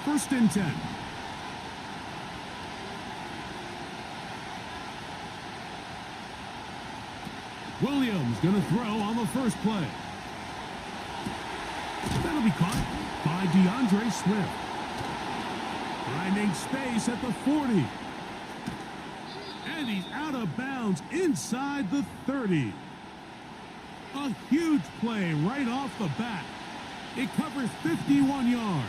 First and 10. Williams going to throw on the first play. That'll be caught by DeAndre Swift. Finding space at the 40. And he's out of bounds inside the 30. A huge play right off the bat. It covers 51 yards.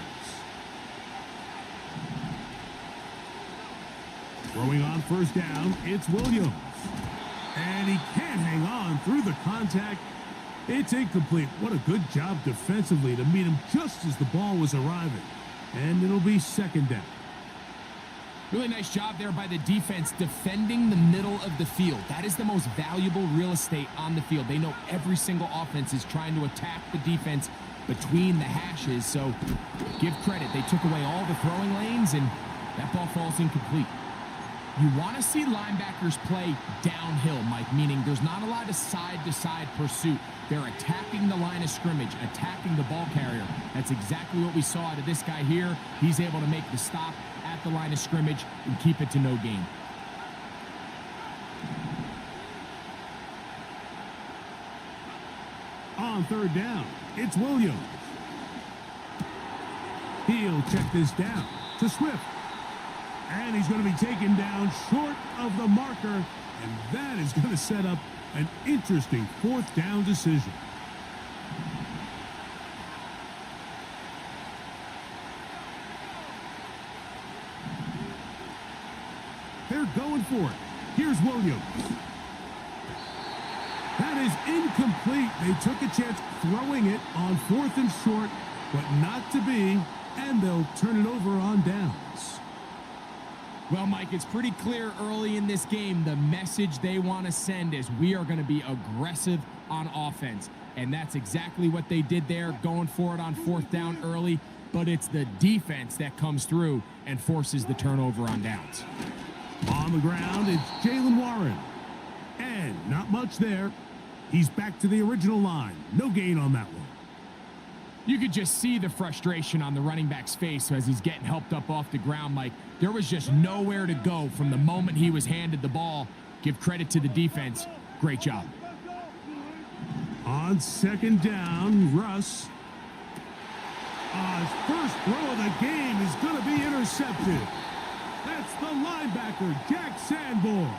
Throwing on first down, it's Williams. And he can't hang on through the contact. It's incomplete. What a good job defensively to meet him just as the ball was arriving. And it'll be second down. Really nice job there by the defense defending the middle of the field. That is the most valuable real estate on the field. They know every single offense is trying to attack the defense between the hashes. So give credit. They took away all the throwing lanes, and that ball falls incomplete. You want to see linebackers play downhill, Mike, meaning there's not a lot of side-to-side pursuit. They're attacking the line of scrimmage, attacking the ball carrier. That's exactly what we saw out of this guy here. He's able to make the stop at the line of scrimmage and keep it to no gain. On third down, it's Williams. He'll check this down to Swift. And he's going to be taken down short of the marker. And that is going to set up an interesting fourth down decision. They're going for it. Here's Williams. That is incomplete. They took a chance throwing it on fourth and short, but not to be. And they'll turn it over on downs. Well, Mike, it's pretty clear early in this game the message they want to send is we are going to be aggressive on offense. And that's exactly what they did there, going for it on fourth down early. But it's the defense that comes through and forces the turnover on downs. On the ground, it's Jalen Warren. And not much there. He's back to the original line. No gain on that one. You could just see the frustration on the running back's face as he's getting helped up off the ground, Mike. There was just nowhere to go from the moment he was handed the ball. Give credit to the defense. Great job. On second down, Russ. His first throw of the game is going to be intercepted. That's the linebacker, Jack Sanborn.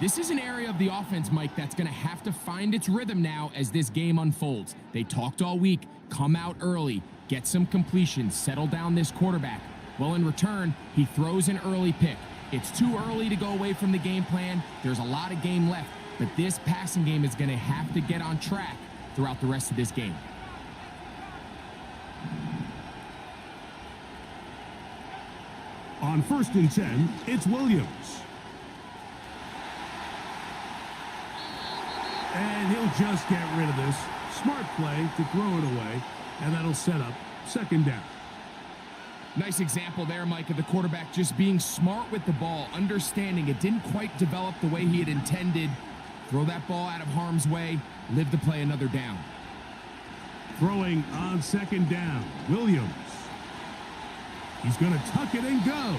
This is an area of the offense, Mike, that's going to have to find its rhythm now as this game unfolds. They talked all week. Come out early, get some completions, settle down this quarterback. Well, in return, he throws an early pick. It's too early to go away from the game plan. There's a lot of game left, but this passing game is going to have to get on track throughout the rest of this game. On first and 10, it's Williams. And he'll just get rid of this. Smart play to throw it away, and that'll set up second down. Nice example there, Mike, of the quarterback just being smart with the ball, understanding it didn't quite develop the way he had intended. Throw that ball out of harm's way, live to play another down. Throwing on second down, Williams. He's going to tuck it and go.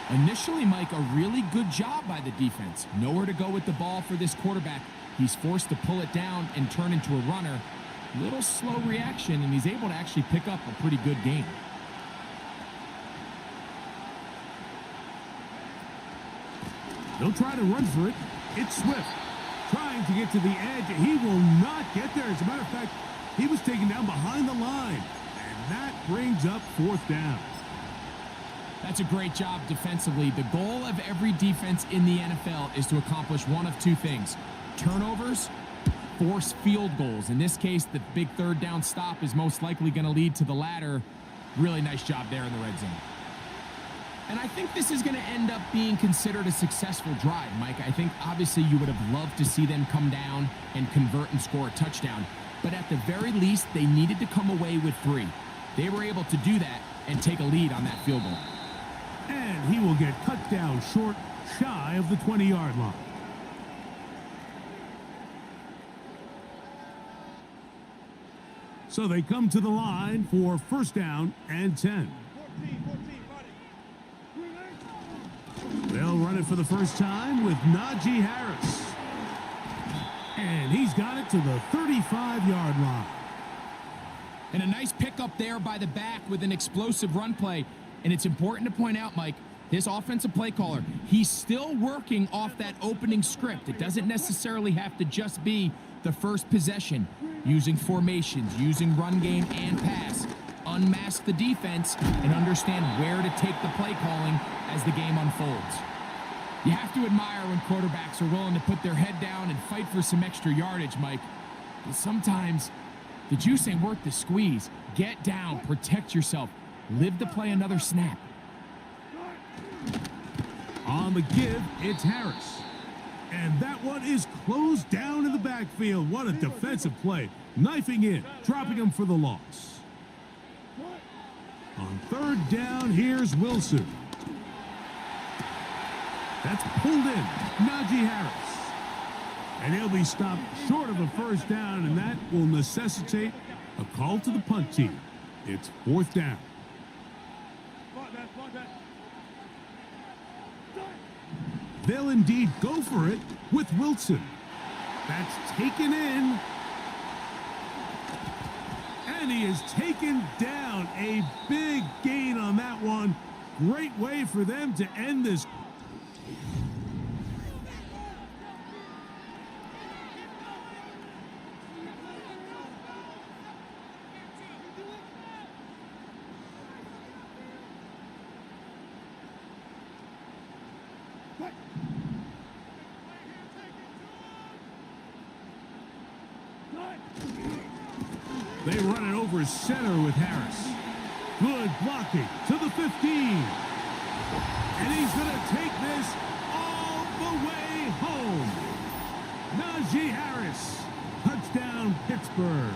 Initially, Mike, a really good job by the defense. Nowhere to go with the ball for this quarterback. He's forced to pull it down and turn into a runner. Little slow reaction, and he's able to actually pick up a pretty good game. They'll try to run for it. It's Swift trying to get to the edge. He will not get there. As a matter of fact, he was taken down behind the line. And that brings up fourth down. That's a great job defensively. The goal of every defense in the NFL is to accomplish one of two things. Turnovers, force field goals. In this case, the big third down stop is most likely going to lead to the latter. Really nice job there in the red zone. And I think this is going to end up being considered a successful drive, Mike. I think obviously you would have loved to see them come down and convert and score a touchdown. But at the very least, they needed to come away with 3. They were able to do that and take a lead on that field goal. And he will get cut down short, shy of the 20-yard line. So they come to the line for first down and 10. They'll run it for the first time with Najee Harris. And he's got it to the 35-yard line. And a nice pickup there by the back with an explosive run play. And it's important to point out, Mike, this offensive play caller, he's still working off that opening script. It doesn't necessarily have to just be the first possession. Using formations, using run game and pass. Unmask the defense and understand where to take the play calling as the game unfolds. You have to admire when quarterbacks are willing to put their head down and fight for some extra yardage, Mike. But sometimes the juice ain't worth the squeeze. Get down, protect yourself, live the play another snap. On the give, it's Harris. And that one is closed down in the backfield. What a defensive play. Knifing in, dropping him for the loss. On third down, here's Wilson. That's pulled in. Najee Harris. And he'll be stopped short of a first down, and that will necessitate a call to the punt team. It's fourth down. They'll indeed go for it with Wilson. That's taken in. And he is taken down. A big gain on that one. Great way for them to end this. They run it over center with Harris. Good blocking to the 15. And he's going to take this all the way home. Najee Harris. Touchdown, Pittsburgh.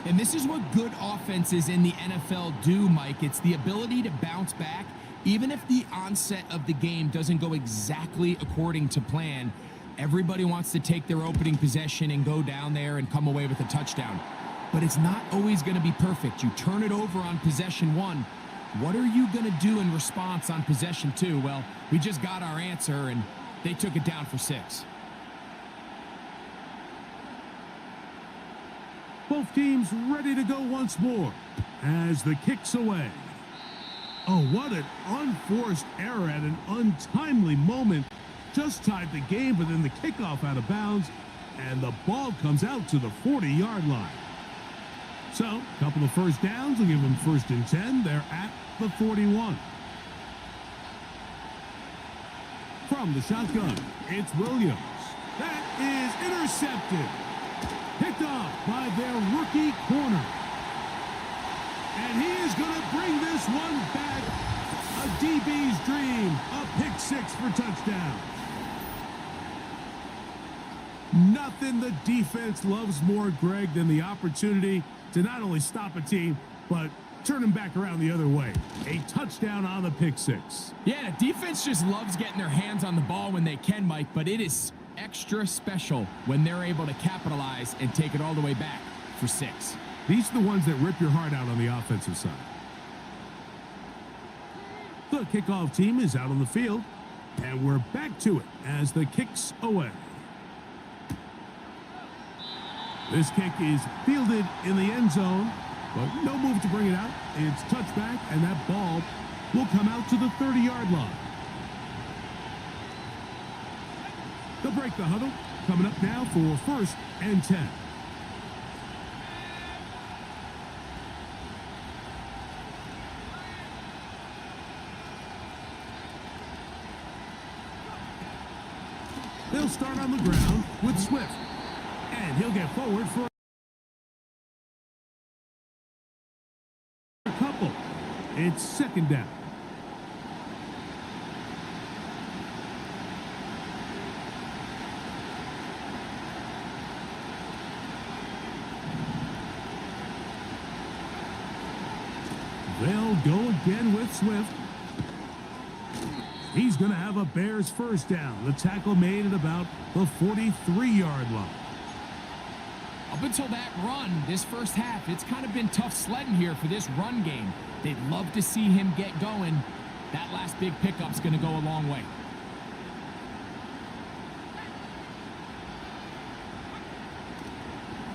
And this is what good offenses in the NFL do, Mike. It's the ability to bounce back, even if the onset of the game doesn't go exactly according to plan. Everybody wants to take their opening possession and go down there and come away with a touchdown. But it's not always going to be perfect. You turn it over on possession one. What are you going to do in response on possession two? Well, we just got our answer, and they took it down for 6. Both teams ready to go once more as the kick's away. Oh, what an unforced error at an untimely moment. Just tied the game, but then the kickoff out of bounds, and the ball comes out to the 40-yard line. So, a couple of first downs will give them 1st and 10. They're at the 41. From the shotgun, it's Williams. That is intercepted. Picked off by their rookie corner. And he is going to bring this one back. A DB's dream. A pick 6 for touchdown. Nothing the defense loves more, Greg, than the opportunity to not only stop a team, but turn them back around the other way. A touchdown on the pick 6. Yeah, the defense just loves getting their hands on the ball when they can, Mike, but it is extra special when they're able to capitalize and take it all the way back for 6. These are the ones that rip your heart out on the offensive side. The kickoff team is out on the field, and we're back to it as the kick's away. This kick is fielded in the end zone, but no move to bring it out. It's touchback, and that ball will come out to the 30-yard line. They'll break the huddle. Coming up now for 1st and 10. They'll start on the ground with Swift. And he'll get forward for a couple. It's 2nd down. They'll go again with Swift. He's going to have a Bears 1st down. The tackle made at about the 43-yard line. Up until that run, this first half, it's kind of been tough sledding here for this run game. They'd love to see him get going, That last big pickup's going to go a long way.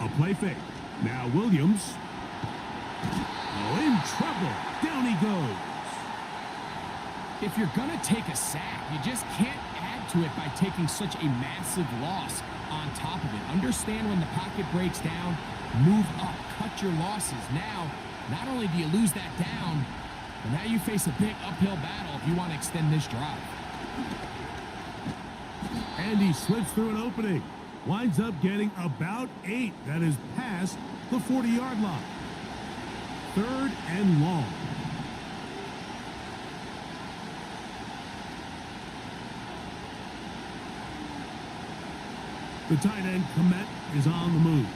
A play fake. Now Williams. Oh, in trouble. Down he goes. If you're going to take a sack, you just can't add to it by taking such a massive loss on top of it. Understand when the pocket breaks down, move up, cut your losses. Now, not only do you lose that down, but now you face a big uphill battle if you want to extend this drive. And he slips through an opening. Winds up getting about 8. That is past the 40-yard line. 3rd and long. The tight end, Komet, is on the move.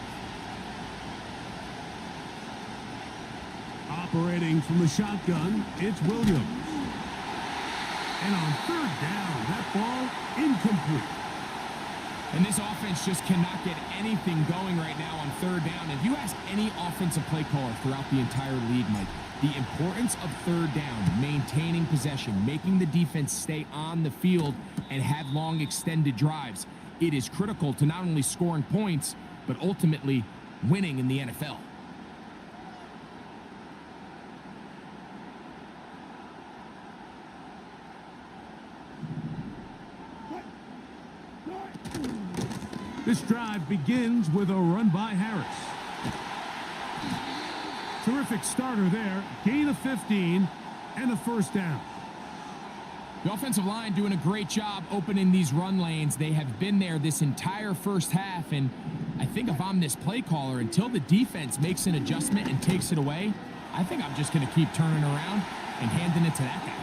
Operating from the shotgun, it's Williams. And on 3rd down, that ball incomplete. And this offense just cannot get anything going right now on 3rd down. If you ask any offensive play caller throughout the entire league, Mike, the importance of 3rd down, maintaining possession, making the defense stay on the field and have long extended drives, it is critical to not only scoring points, but ultimately winning in the NFL. This drive begins with a run by Harris. Terrific starter there. Gain of 15 and a 1st down. The offensive line doing a great job opening these run lanes. They have been there this entire first half, and I think if I'm this play caller, until the defense makes an adjustment and takes it away, I think I'm just going to keep turning around and handing it to that guy.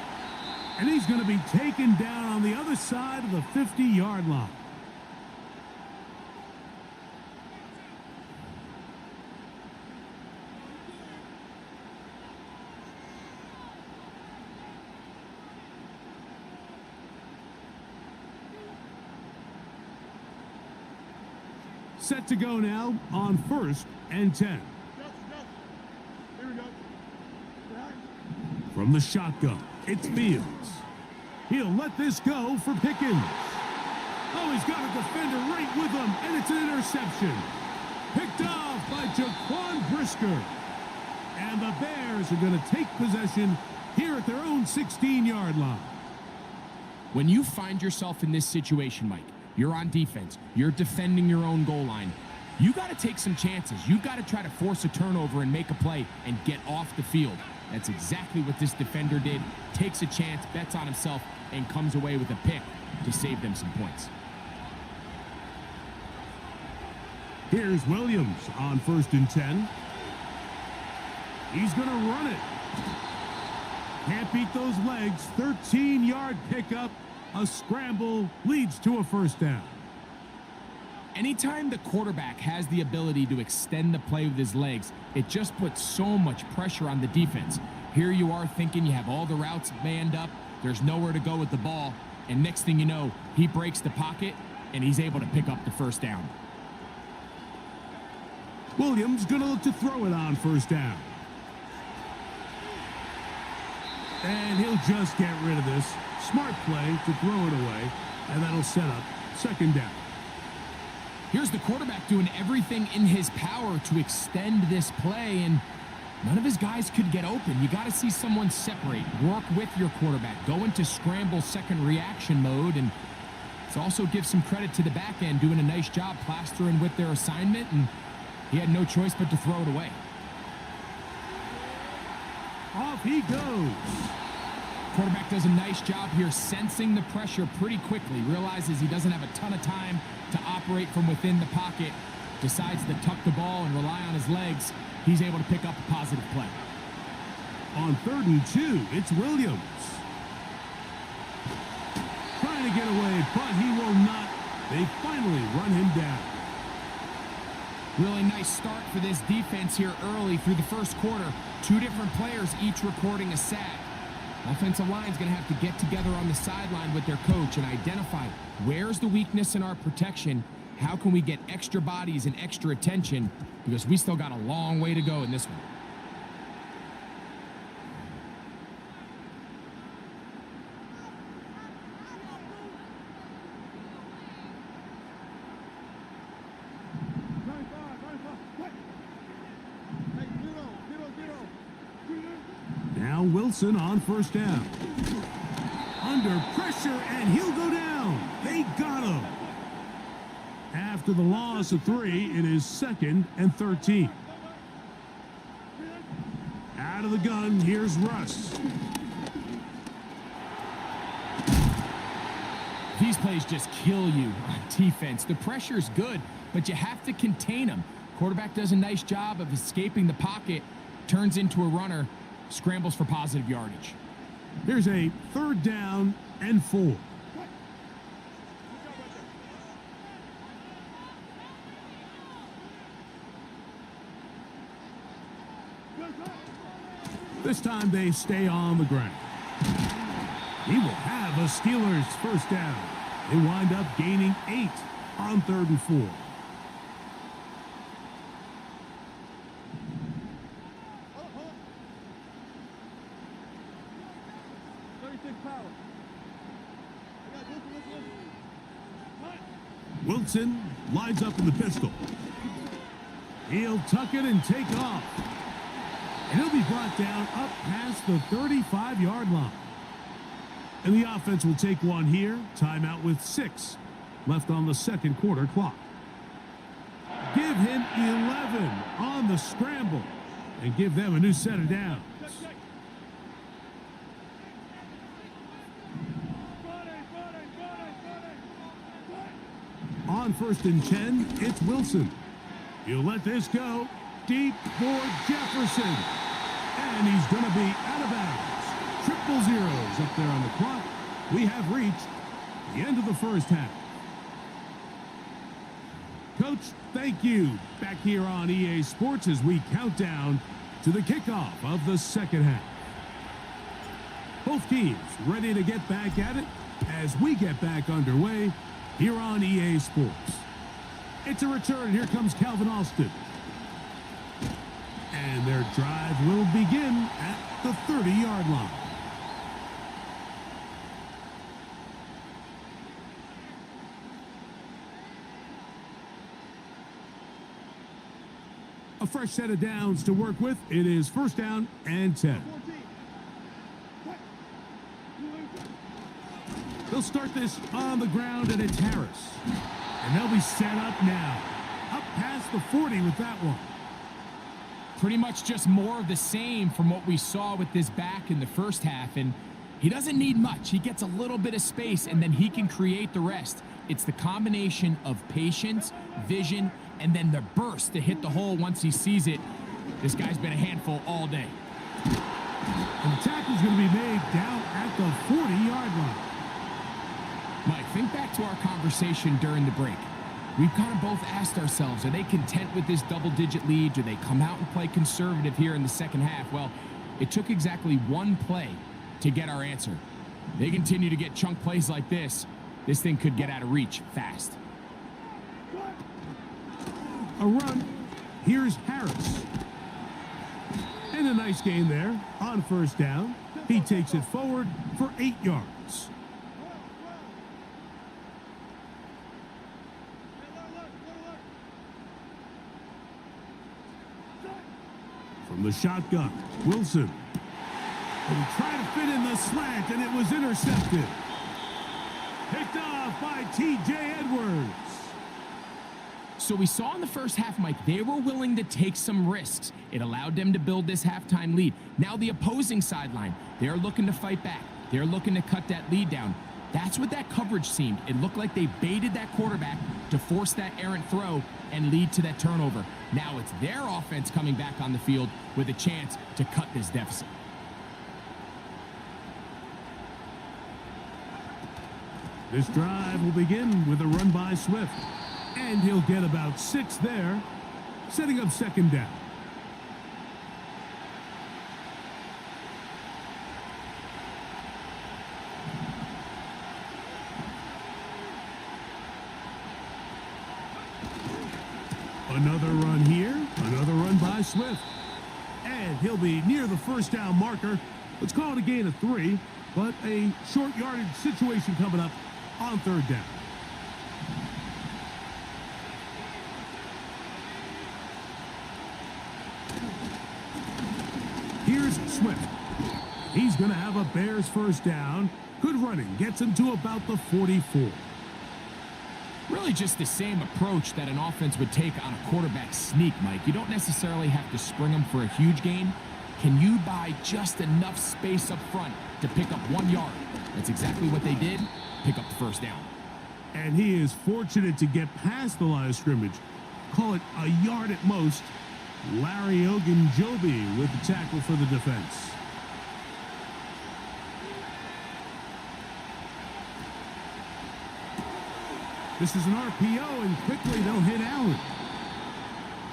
And he's going to be taken down on the other side of the 50-yard line. Set to go now on 1st and 10. Here we go. From the shotgun, it's Fields. He'll let this go for Pickens. Oh, he's got a defender right with him, and it's an interception. Picked off by Jaquan Brisker. And the Bears are going to take possession here at their own 16-yard line. When you find yourself in this situation, Mike, you're on defense, you're defending your own goal line, you got to take some chances. You got to try to force a turnover and make a play and get off the field. That's exactly what this defender did. Takes a chance, bets on himself, and comes away with a pick to save them some points. Here's Williams on 1st and 10. He's going to run it. Can't beat those legs. 13-yard pickup. A scramble leads to a 1st down. Anytime the quarterback has the ability to extend the play with his legs, it just puts so much pressure on the defense. Here you are thinking you have all the routes manned up, there's nowhere to go with the ball, and next thing you know, he breaks the pocket, and he's able to pick up the 1st down. Williams going to look to throw it on 1st down. And he'll just get rid of this. Smart play to throw it away, and that'll set up 2nd down. Here's the quarterback doing everything in his power to extend this play, and none of his guys could get open. You got to see someone separate, work with your quarterback, go into scramble second reaction mode, and it also gives some credit to the back end doing a nice job plastering with their assignment, and he had no choice but to throw it away. Off he goes. Quarterback does a nice job here sensing the pressure pretty quickly, realizes he doesn't have a ton of time to operate from within the pocket, decides to tuck the ball and rely on his legs. He's able to pick up a positive play. On 3rd and 2, it's Williams. Trying to get away, but he will not. They finally run him down. Really nice start for this defense here early through the 1st quarter. 2 different players each recording a sack. Offensive line's going to have to get together on the sideline with their coach and identify where's the weakness in our protection, how can we get extra bodies and extra attention, because we still got a long way to go in this one. Wilson on first down. Under pressure, and he'll go down. They got him. After the loss of 3, it is 2nd and 13. Out of the gun, here's Russ. These plays just kill you on defense. The pressure is good, but you have to contain them. Quarterback does a nice job of escaping the pocket, turns into a runner, scrambles for positive yardage. Here's a 3rd down and 4. This time they stay on the ground. He will have a Steelers first down. They wind up gaining 8 on 3rd and 4. Wilson lines up in the pistol. He'll tuck it and take off. And he'll be brought down up past the 35-yard line. And the offense will take one here. Timeout with 6 left on the 2nd quarter clock. Give him 11 on the scramble and give them a new set of downs. On 1st and 10, it's Wilson. He'll let this go deep for Jefferson. And he's going to be out of bounds. Triple zeros up there on the clock. We have reached the end of the first half. Coach, thank you. Back here on EA Sports as we count down to the kickoff of the second half. Both teams ready to get back at it as we get back underway here on EA Sports. It's a return. Here comes Calvin Austin. And their drive will begin at the 30-yard line. A fresh set of downs to work with. It is 1st down and 10. They'll start this on the ground, and it's Harris. And they'll be set up now. Up past the 40 with that one. Pretty much just more of the same from what we saw with this back in the first half. And he doesn't need much. He gets a little bit of space, and then he can create the rest. It's the combination of patience, vision, and then the burst to hit the hole once he sees it. This guy's been a handful all day. And the tackle's going to be made down at the 40-yard line. Mike, think back to our conversation during the break. We've kind of both asked ourselves, are they content with this double-digit lead? Do they come out and play conservative here in the second half? Well, it took exactly one play to get our answer. They continue to get chunk plays like this. This thing could get out of reach fast. A run. Here's Harris. And a nice gain there on 1st down. He takes it forward for 8 yards. From the shotgun, Wilson. And he tried to fit in the slant, and it was intercepted. Picked off by T.J. Edwards. So we saw in the first half, Mike, they were willing to take some risks. It allowed them to build this halftime lead. Now the opposing sideline, they're looking to fight back. They're looking to cut that lead down. That's what that coverage seemed. It looked like they baited that quarterback to force that errant throw and lead to that turnover. Now it's their offense coming back on the field with a chance to cut this deficit. This drive will begin with a run by Swift. And he'll get about 6 there, setting up 2nd down. Another run here, another run by Swift. And he'll be near the 1st down marker. Let's call it a gain of 3, but a short yardage situation coming up on 3rd down. Here's Swift. He's going to have a Bears first down. Good running. Gets him to about the 44. Really just the same approach that an offense would take on a quarterback sneak, Mike. You don't necessarily have to spring them for a huge gain. Can you buy just enough space up front to pick up 1 yard? That's exactly what they did. Pick up the first down. And he is fortunate to get past the line of scrimmage. Call it a yard at most. Larry Ogunjobi with the tackle for the defense. This is an RPO, and quickly they'll hit Allen.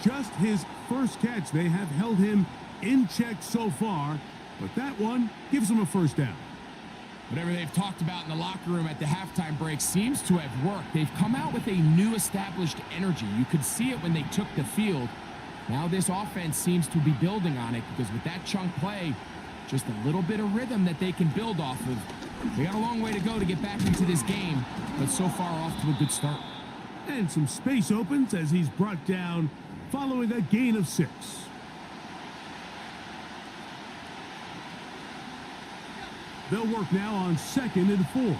Just his first catch. They have held him in check so far, but that one gives him a first down. Whatever they've talked about in the locker room at the halftime break seems to have worked. They've come out with a new established energy. You could see it when they took the field. Now this offense seems to be building on it because with that chunk play, just a little bit of rhythm that they can build off of. They got a long way to go to get back into this game, but so far off to a good start. And some space opens as he's brought down following a gain of 6. They'll work now on 2nd and 4.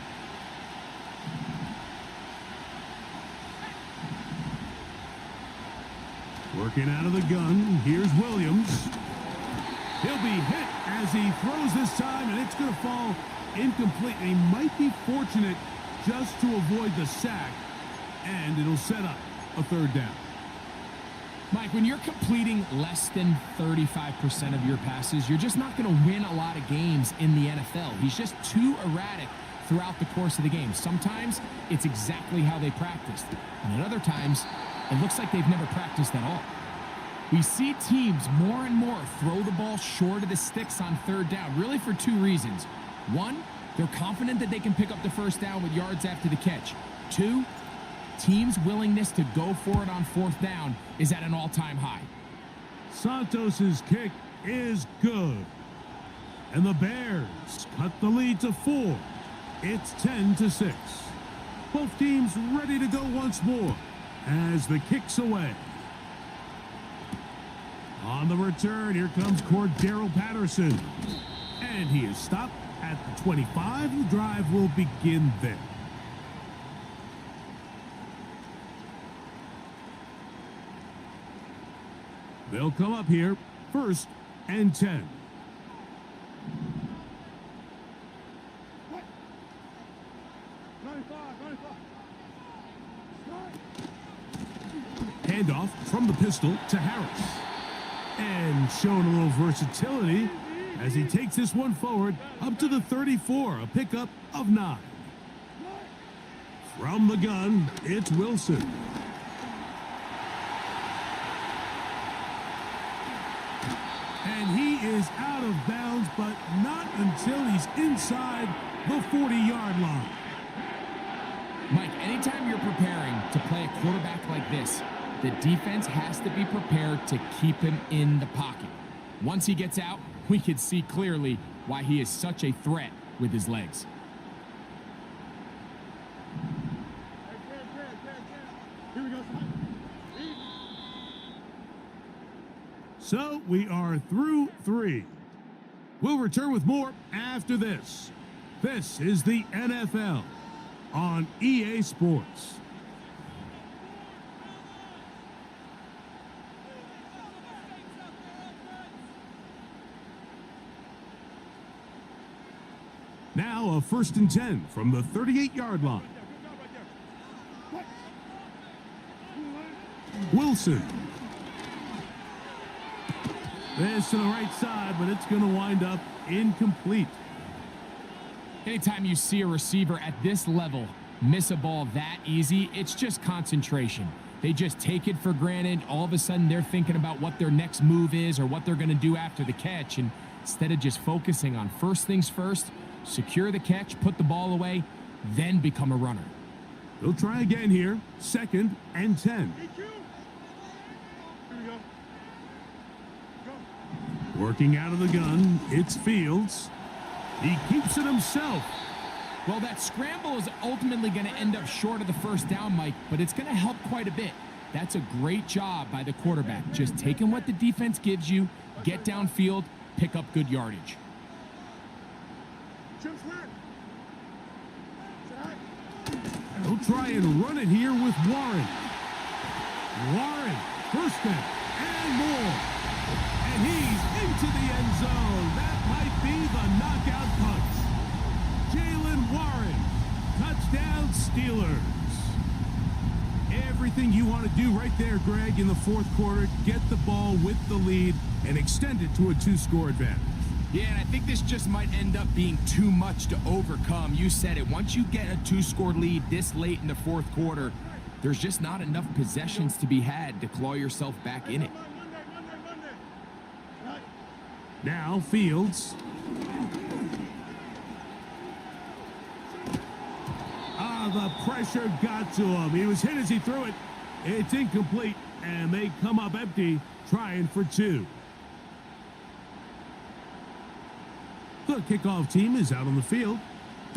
Working out of the gun, here's Williams. He'll be hit as he throws this time, and it's going to fall incomplete. He might be fortunate just to avoid the sack, and it'll set up a 3rd down. Mike, when you're completing less than 35% of your passes, you're just not going to win a lot of games in the NFL. He's just too erratic throughout the course of the game. Sometimes it's exactly how they practiced, and at other times it looks like they've never practiced at all. We see teams more and more throw the ball short of the sticks on 3rd down, really for 2 reasons. 1, they're confident that they can pick up the first down with yards after the catch. 2, teams' willingness to go for it on 4th down is at an all-time high. Santos's kick is good. And the Bears cut the lead to 4. It's 10-6. Both teams ready to go once more as the kick's away. On the return, here comes Cordero Patterson. And he is stopped at the 25. The drive will begin there. They'll come up here, 1st and 10. What? 95. Handoff from the pistol to Harris. And showing a little versatility as he takes this one forward up to the 34, a pickup of 9. From the gun, it's Wilson. And he is out of bounds, but not until he's inside the 40-yard line. Mike, anytime you're preparing to play a quarterback like this, the defense has to be prepared to keep him in the pocket. Once he gets out, we can see clearly why he is such a threat with his legs. Here we go. So we are through 3. We'll return with more after this. This is the NFL on EA Sports. Now a 1st and 10 from the 38-yard line. Wilson. This to the right side, but it's going to wind up incomplete. Anytime you see a receiver at this level miss a ball that easy, it's just concentration. They just take it for granted. All of a sudden, they're thinking about what their next move is or what they're going to do after the catch. And instead of just focusing on first things first, secure the catch, put the ball away, then become a runner. They'll try again here. 2nd and 10. Here we go. Working out of the gun, it's Fields. He keeps it himself. Well, that scramble is ultimately going to end up short of the first down, Mike, but it's going to help quite a bit. That's a great job by the quarterback. Just taking what the defense gives you, get downfield, pick up good yardage. Jump square. Set. He'll try and run it here with Warren. Warren, first down, and more. And he's into the end zone. That might be the knockout punch. Jalen Warren, touchdown Steelers. Everything you want to do right there, Greg, in the fourth quarter, get the ball with the lead and extend it to a 2-score advantage. Yeah, and I think this just might end up being too much to overcome. You said it. Once you get a 2-score lead this late in the fourth quarter, there's just not enough possessions to be had to claw yourself back in it. Monday. Now Fields. The pressure got to him. He was hit as he threw it. It's incomplete, and they come up empty, trying for 2. The kickoff team is out on the field,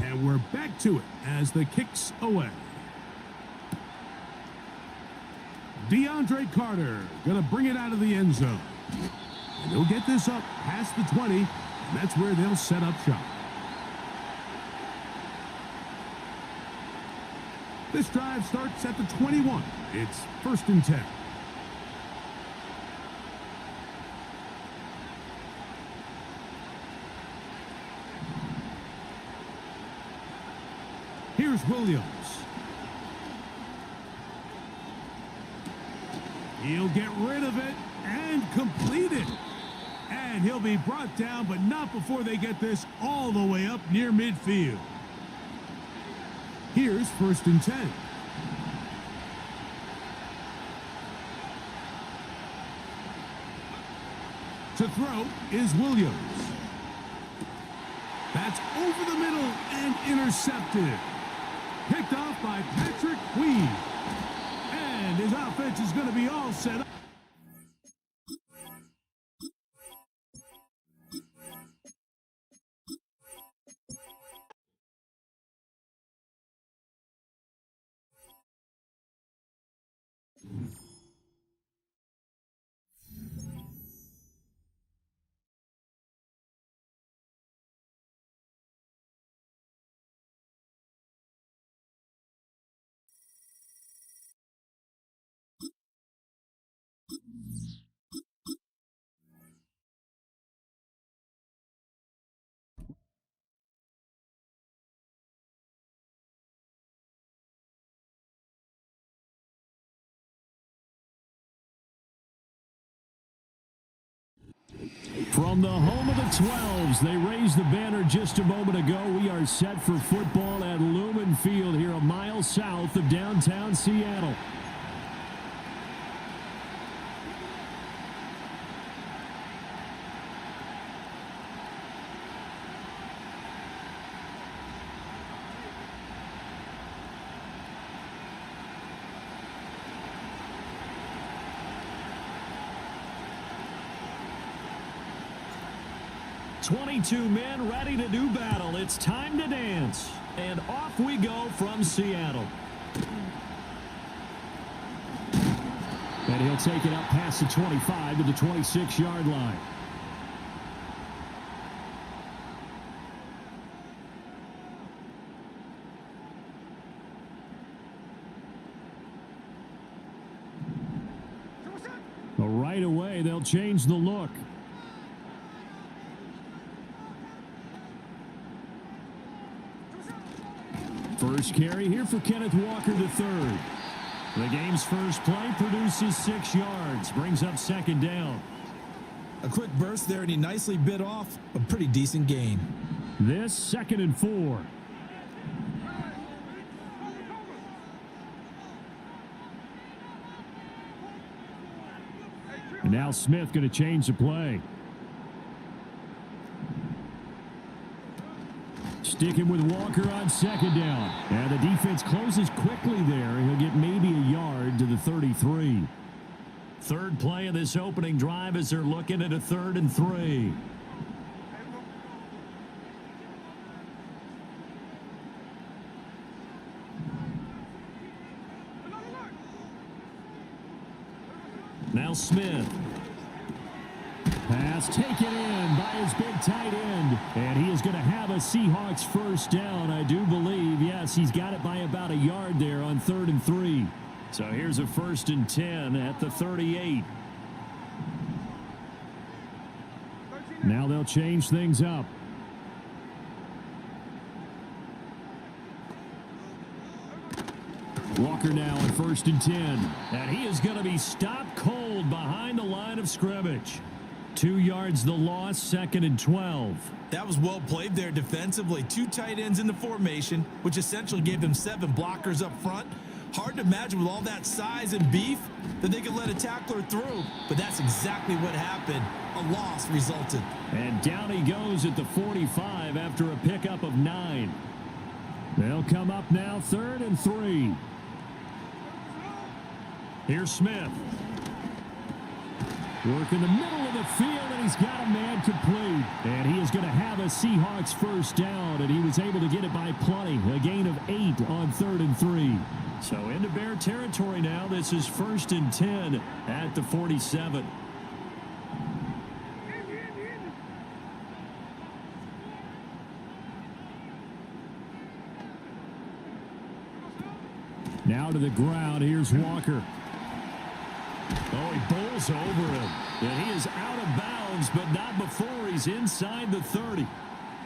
and we're back to it as the kick's away. DeAndre Carter going to bring it out of the end zone. And he'll get this up past the 20, and that's where they'll set up shop. This drive starts at the 21. It's 1st and 10. Here's Williams. He'll get rid of it and complete it. And he'll be brought down, but not before they get this all the way up near midfield. Here's 1st and 10. To throw is Williams. That's over the middle and intercepted. Picked off by Patrick Queen. And his offense is going to be all set up. From the home of the 12s, they raised the banner just a moment ago. We are set for football at Lumen Field here a mile south of downtown Seattle. "22 men ready to do battle. It's time to dance." And off we go from Seattle. And he'll take it up past the 25 to the 26-yard line. Well, right away, they'll change the look. First carry here for Kenneth Walker III. The game's first play produces 6 yards, brings up 2nd down. A quick burst there, and he nicely bit off a pretty decent gain. This 2nd and 4. And now Smith going to change the play. Sticking with Walker on 2nd down. And the defense closes quickly there. He'll get maybe a yard to the 33. Third play of this opening drive as they're looking at a 3rd and 3. Now Smith. Pass taken in by his big tight end. And he is going to have a Seahawks first down, I do believe. Yes, he's got it by about a yard there on 3rd and 3. So here's a 1st and 10 at the 38. Now they'll change things up. Walker now on 1st and 10. And he is going to be stopped cold behind the line of scrimmage. 2 yards the loss, 2nd and 12. That was well played there defensively. 2 tight ends in the formation, which essentially gave them 7 blockers up front. Hard to imagine with all that size and beef that they could let a tackler through, but that's exactly what happened. A loss resulted. And down he goes at the 45 after a pickup of 9. They'll come up now 3rd and 3. Here's Smith. Work in the middle of the field, and he's got a man complete. And he is going to have a Seahawks first down, and he was able to get it by plenty. A gain of 8 on 3rd and 3. So into Bear territory now. This is 1st and 10 at the 47. Now to the ground. Here's Walker. Oh, he bowls over him. And he is out of bounds, but not before he's inside the 30.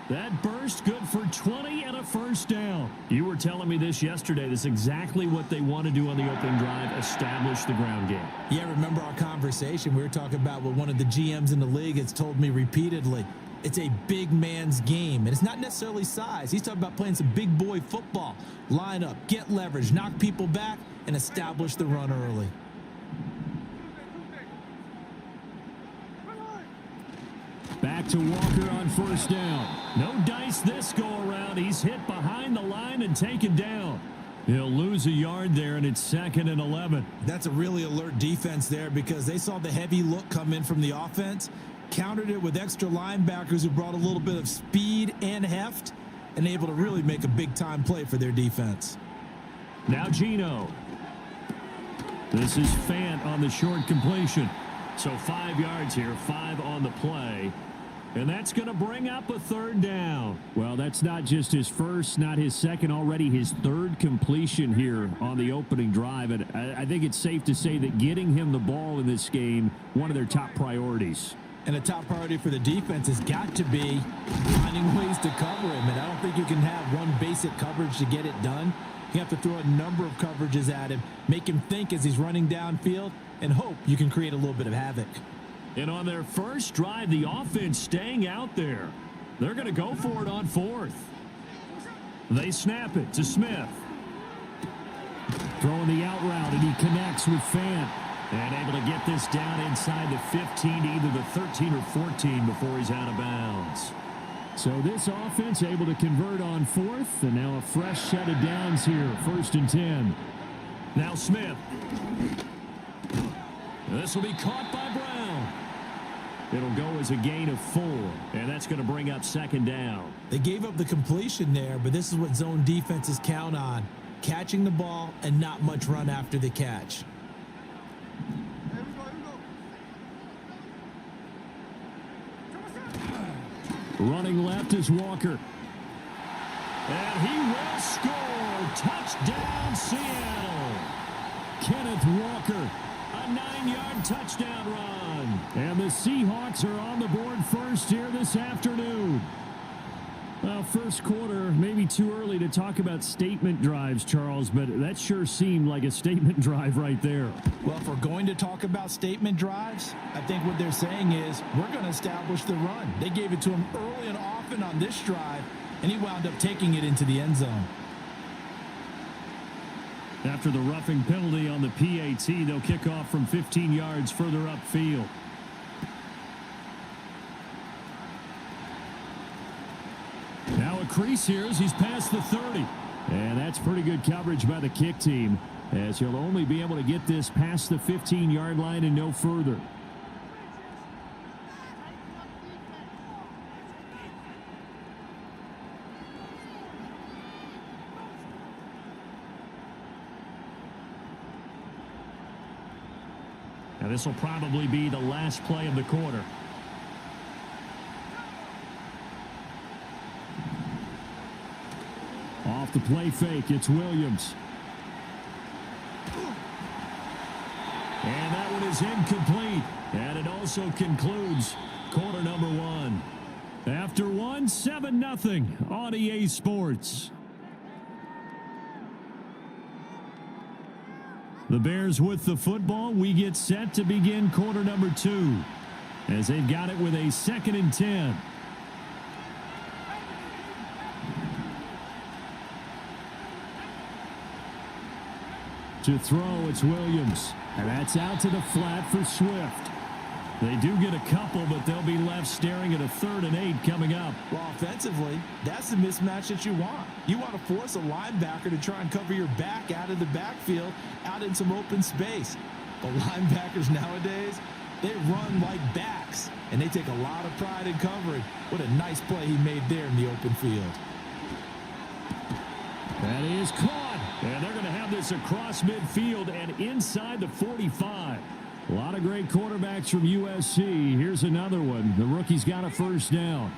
That burst good for 20 and a first down. You were telling me this yesterday. This is exactly what they want to do on the opening drive, establish the ground game. Yeah, remember our conversation? We were talking about what one of the GMs in the league has told me repeatedly. It's a big man's game, and it's not necessarily size. He's talking about playing some big boy football. Line up, get leverage, knock people back, and establish the run early. Back to Walker on first down. No dice this go around. He's hit behind the line and taken down. He'll lose a yard there, and it's 2nd and 11. That's a really alert defense there because they saw the heavy look come in from the offense, countered it with extra linebackers who brought a little bit of speed and heft, and able to really make a big-time play for their defense. Now Gino. This is Fant on the short completion. So 5 yards here, 5 on the play. And that's going to bring up a 3rd down. Well, that's not just his first, not his second, already his 3rd completion here on the opening drive. And I think it's safe to say that getting him the ball in this game, one of their top priorities. And a top priority for the defense has got to be finding ways to cover him. And I don't think you can have one basic coverage to get it done. You have to throw a number of coverages at him, make him think as he's running downfield, and hope you can create a little bit of havoc. And on their first drive, the offense staying out there. They're going to go for it on 4th. They snap it to Smith. Throwing the out route, and he connects with Fant. And able to get this down inside the 15, either the 13 or 14 before he's out of bounds. So this offense able to convert on 4th, and now a fresh set of downs here, 1st and 10. Now Smith. This will be caught by Brown. It'll go as a gain of 4, and that's going to bring up 2nd down. They gave up the completion there, but this is what zone defenses count on. Catching the ball and not much run after the catch. Running left is Walker. And he will score. Touchdown, Seattle. Kenneth Walker. A 9-yard touchdown run. And the Seahawks are on the board first here this afternoon. Well, first quarter, maybe too early to talk about statement drives, Charles, but that sure seemed like a statement drive right there. Well, if we're going to talk about statement drives, I think what they're saying is we're going to establish the run. They gave it to him early and often on this drive, and he wound up taking it into the end zone. After the roughing penalty on the PAT, they'll kick off from 15 yards further upfield. Now a crease here as he's past the 30. And that's pretty good coverage by the kick team, as he'll only be able to get this past the 15-yard line and no further. Now this will probably be the last play of the quarter. Off the play fake, it's Williams. And that one is incomplete. And it also concludes quarter number one. After one, 7-0 on EA Sports. The Bears with the football. We get set to begin quarter number two as they've got it with a 2nd and 10. To throw, it's Williams. And that's out to the flat for Swift. They do get a couple, but they'll be left staring at a 3rd and 8 coming up. Well, offensively, that's the mismatch that you want. You want to force a linebacker to try and cover your back out of the backfield, out in some open space. But linebackers nowadays, they run like backs, and they take a lot of pride in covering. What a nice play he made there in the open field. That is caught. And they're going to have this across midfield and inside the 45. A lot of great quarterbacks from USC. Here's another one. The rookie's got a 1st down.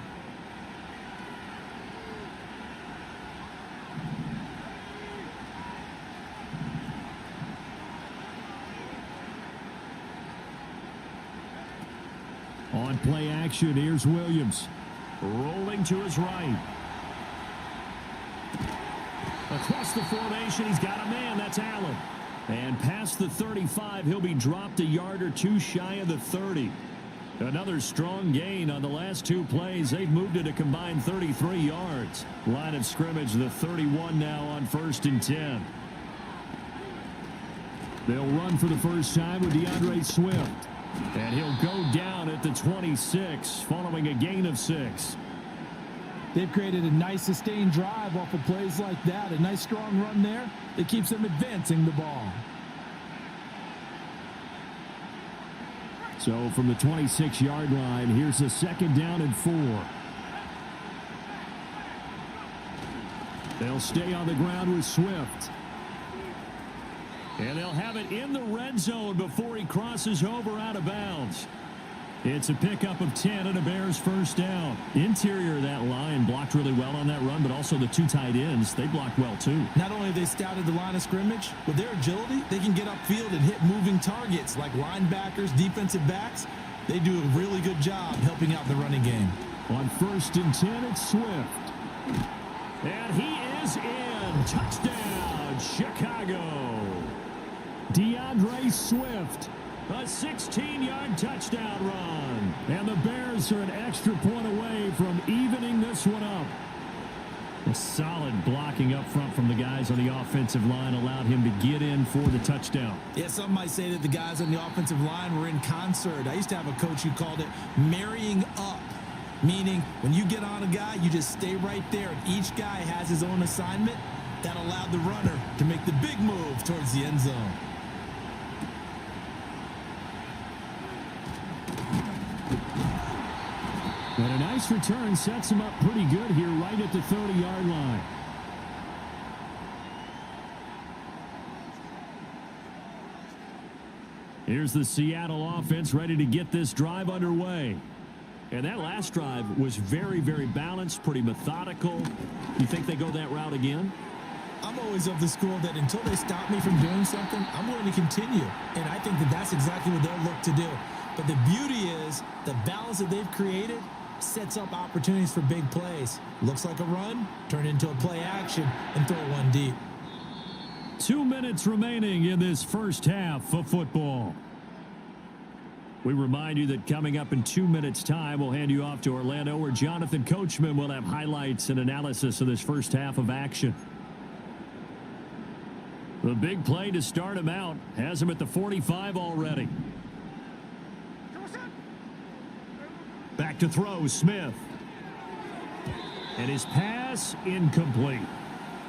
On play action, here's Williams. Rolling to his right. Across the formation, he's got a man. That's Allen. And past the 35, he'll be dropped a yard or two shy of the 30. Another strong gain on the last 2 plays. They've moved it a combined 33 yards. Line of scrimmage, the 31 now on 1st and 10. They'll run for the first time with DeAndre Swift. And he'll go down at the 26 following a gain of 6. They've created a nice sustained drive off of plays like that. A nice strong run there that keeps them advancing the ball. So from the 26-yard line, here's a 2nd down and 4. They'll stay on the ground with Swift. And they'll have it in the red zone before he crosses over out of bounds. It's a pickup of 10 and a Bears 1st down. Interior of that line blocked really well on that run, but also the 2 tight ends, they blocked well too. Not only have they scouted the line of scrimmage, with their agility, they can get upfield and hit moving targets like linebackers, defensive backs. They do a really good job helping out the running game. On 1st and 10, it's Swift. And he is in. Touchdown, Chicago. DeAndre Swift. A 16-yard touchdown run. And the Bears are an extra point away from evening this one up. A solid blocking up front from the guys on the offensive line allowed him to get in for the touchdown. Yeah, some might say that the guys on the offensive line were in concert. I used to have a coach who called it marrying up, meaning when you get on a guy, you just stay right there, and each guy has his own assignment. That allowed the runner to make the big move towards the end zone. And a nice return sets him up pretty good here right at the 30-yard line. Here's the Seattle offense ready to get this drive underway. And that last drive was very, very balanced, pretty methodical. You think they go that route again? I'm always of the school that until they stop me from doing something, I'm going to continue. And I think that that's exactly what they'll look to do. But the beauty is the balance that they've created sets up opportunities for big plays. Looks like a run, turn into a play action, and throw one deep. 2 minutes remaining in this first half of football. We remind you that coming up in 2 minutes' time, we'll hand you off to Orlando, where Jonathan Coachman will have highlights and analysis of this first half of action. The big play to start him out has him at the 45 already. Back to throw, Smith. And his pass incomplete.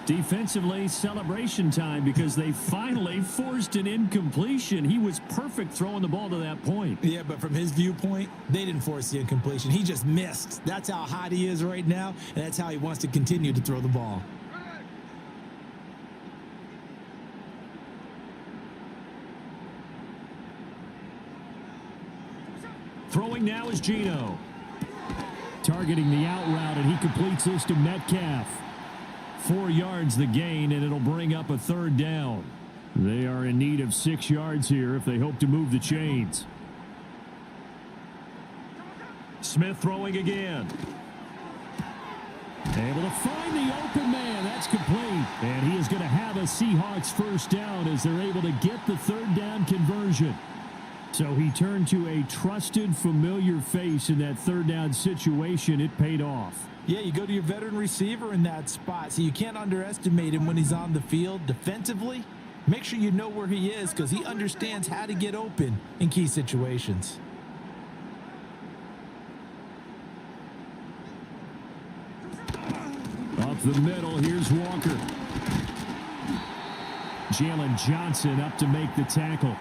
Defensively, celebration time because they finally forced an incompletion. He was perfect throwing the ball to that point. Yeah, but from his viewpoint, they didn't force the incompletion. He just missed. That's how hot he is right now, and that's how he wants to continue to throw the ball. Throwing now is Geno. Targeting the out route, and he completes this to Metcalf. 4 yards the gain, and it'll bring up a third down. They are in need of 6 yards here if they hope to move the chains. Smith throwing again. Able to find the open man. That's complete. And he is going to have a Seahawks first down as they're able to get the third down conversion. So he turned to a trusted, familiar face in that third down situation. It paid off. Yeah, you go to your veteran receiver in that spot, so you can't underestimate him when he's on the field defensively. Make sure you know where he is because he understands how to get open in key situations. Up the middle, here's Walker. Jalen Johnson up to make the tackle.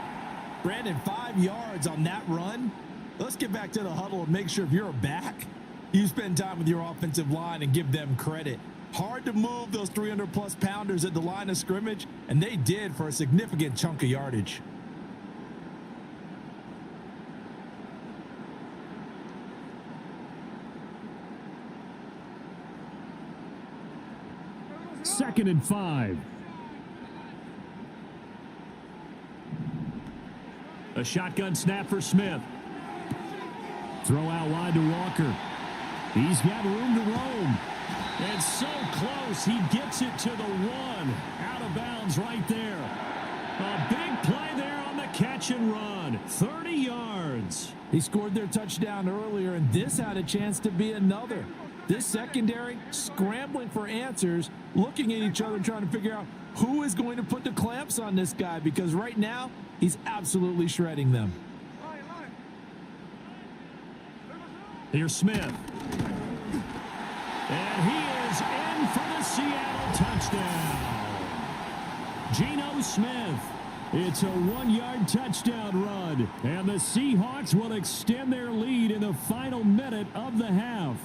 Brandon, 5 yards on that run. Let's get back to the huddle and make sure if you're a back, you spend time with your offensive line and give them credit. Hard to move those 300-plus pounders at the line of scrimmage, and they did for a significant chunk of yardage. Second and 5. A shotgun snap for Smith. Throw out wide to Walker. He's got room to roam. And so close, he gets it to the 1. Out of bounds right there. A big play there on the catch and run. 30 yards. He scored their touchdown earlier, and this had a chance to be another. This secondary scrambling for answers, looking at each other, trying to figure out who is going to put the clamps on this guy, because right now he's absolutely shredding them. Here's Smith. And he is in for the Seattle touchdown. Geno Smith. It's a 1-yard touchdown run. And the Seahawks will extend their lead in the final minute of the half.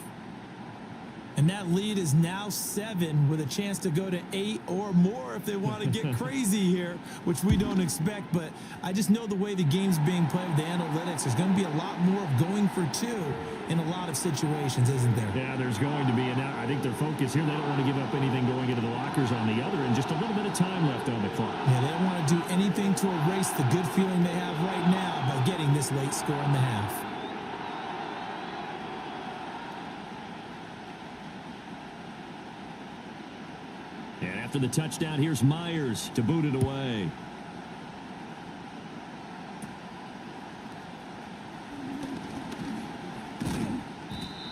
And that lead is now 7 with a chance to go to 8 or more if they want to get crazy here, which we don't expect. But I just know the way the game's being played with the analytics, there's going to be a lot more of going for 2 in a lot of situations, isn't there? Yeah, there's going to be. And I think their focus here, they don't want to give up anything going into the lockers on the other, and just a little bit of time left on the clock. Yeah, they don't want to do anything to erase the good feeling they have right now by getting this late score in the half. And after the touchdown, here's Myers to boot it away.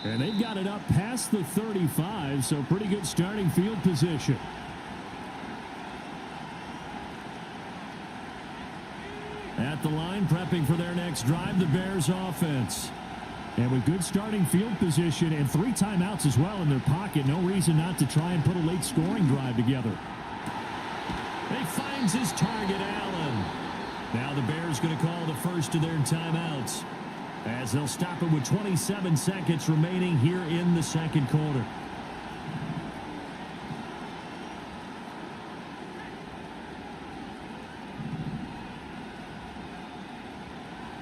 And they've got it up past the 35, so pretty good starting field position. At the line, prepping for their next drive, the Bears offense. And with good starting field position and 3 timeouts as well in their pocket, no reason not to try and put a late scoring drive together. He finds his target, Allen. Now the Bears going to call the first of their timeouts, as they'll stop it with 27 seconds remaining here in the second quarter.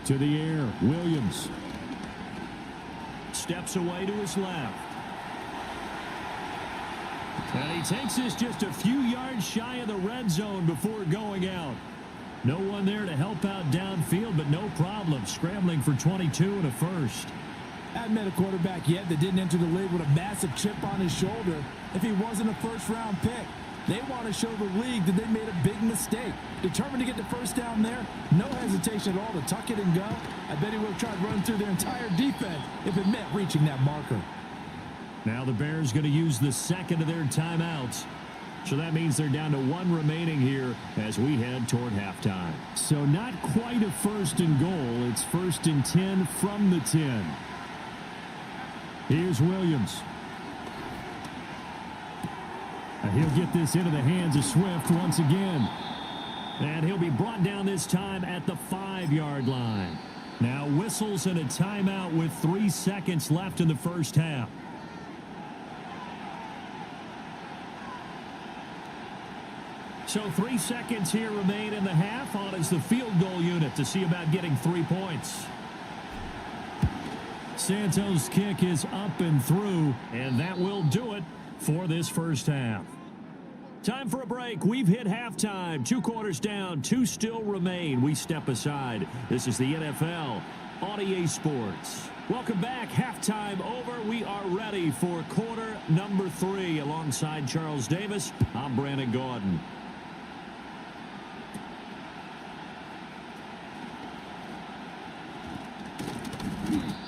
To the air, Williams. Steps away to his left. And he takes this just a few yards shy of the red zone before going out. No one there to help out downfield, but no problem. Scrambling for 22 and a first. Haven't met a quarterback yet that didn't enter the league with a massive chip on his shoulder if he wasn't a first-round pick. They want to show the league that they made a big mistake. Determined to get the first down there, no hesitation at all to tuck it and go. I bet he would have tried running through their entire defense if it meant reaching that marker. Now the Bears going to use the second of their timeouts. So that means they're down to 1 remaining here as we head toward halftime. So not quite a first and goal. It's 1st and 10 from the 10. Here's Williams. And he'll get this into the hands of Swift once again. And he'll be brought down this time at the 5-yard line. Now whistles and a timeout with 3 seconds left in the first half. So 3 seconds here remain in the half. On is the field goal unit to see about getting 3 points. Santos' kick is up and through, and that will do it for this first half. Time for a break. We've hit halftime. 2 quarters down, 2 still remain. We step aside. This is the NFL on EA Sports. Welcome back. Halftime over. We are ready for quarter number 3. Alongside Charles Davis, I'm Brandon Gaudin.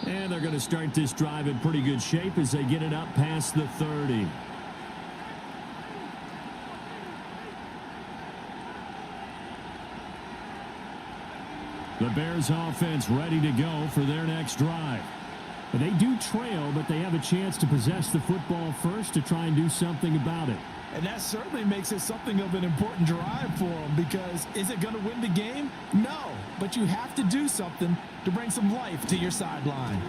And they're going to start this drive in pretty good shape as they get it up past the 30. The Bears offense ready to go for their next drive. They do trail, but they have a chance to possess the football first to try and do something about it. And that certainly makes it something of an important drive for them, because is it going to win the game? No, but you have to do something to bring some life to your sideline.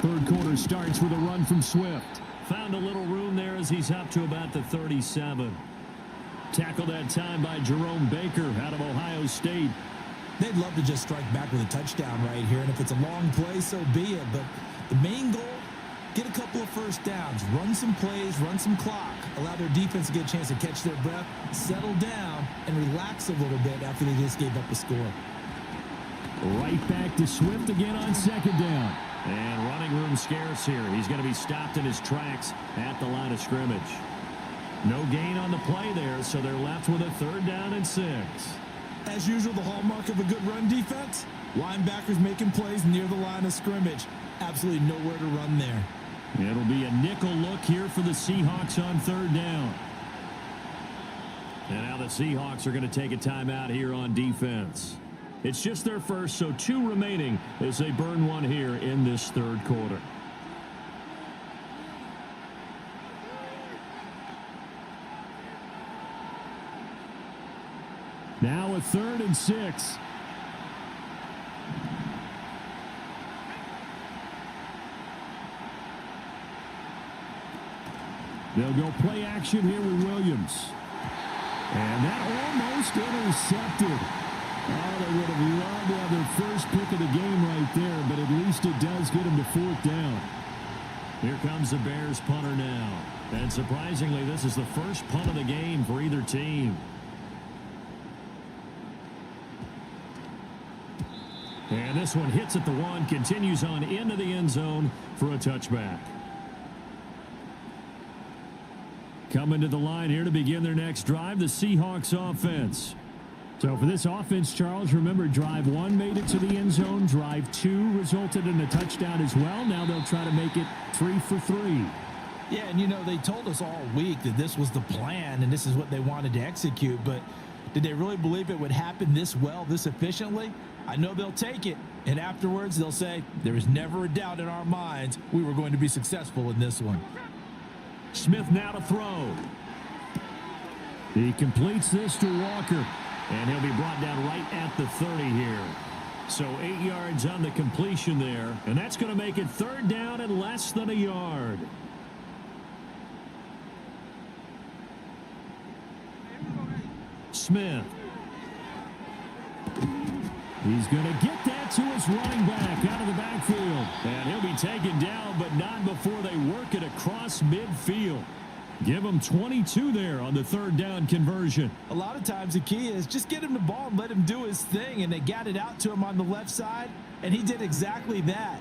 Third quarter starts with a run from Swift. Found a little room there as he's up to about the 37. Tackled that time by Jerome Baker out of Ohio State. They'd love to just strike back with a touchdown right here, and if it's a long play, so be it. But the main goal, get a couple of first downs, run some plays, run some clock, allow their defense to get a chance to catch their breath, settle down, and relax a little bit after they just gave up a score. Right back to Swift again on second down. And running room scarce here. He's going to be stopped in his tracks at the line of scrimmage. No gain on the play there, so they're left with a 3rd down and 6. As usual, the hallmark of a good run defense, linebackers making plays near the line of scrimmage. Absolutely nowhere to run there. It'll be a nickel look here for the Seahawks on 3rd down. And now the Seahawks are going to take a timeout here on defense. It's just their first, so 2 remaining as they burn one here in this 3rd quarter. Now a 3rd and 6. They'll go play action here with Williams. And that almost intercepted. Oh, they would have loved to have their first pick of the game right there, but at least it does get them to 4th down. Here comes the Bears punter now. And surprisingly, this is the first punt of the game for either team. And this one hits at the 1, continues on into the end zone for a touchback. Coming to the line here to begin their next drive, the Seahawks offense. So for this offense, Charles, remember drive 1 made it to the end zone. Drive 2 resulted in a touchdown as well. Now they'll try to make it 3 for 3. Yeah, and you know, they told us all week that this was the plan and this is what they wanted to execute, but did they really believe it would happen this well, this efficiently? I know they'll take it, and afterwards they'll say, there was never a doubt in our minds we were going to be successful in this one. Smith now to throw. He completes this to Walker, and he'll be brought down right at the 30 here. So 8 yards on the completion there, and that's going to make it 3rd down and less than a yard. Smith. He's going to get that to his running back out of the backfield. And he'll be taken down, but not before they work it across midfield. Give him 22 there on the 3rd down conversion. A lot of times the key is just get him the ball and let him do his thing, and they got it out to him on the left side, and he did exactly that.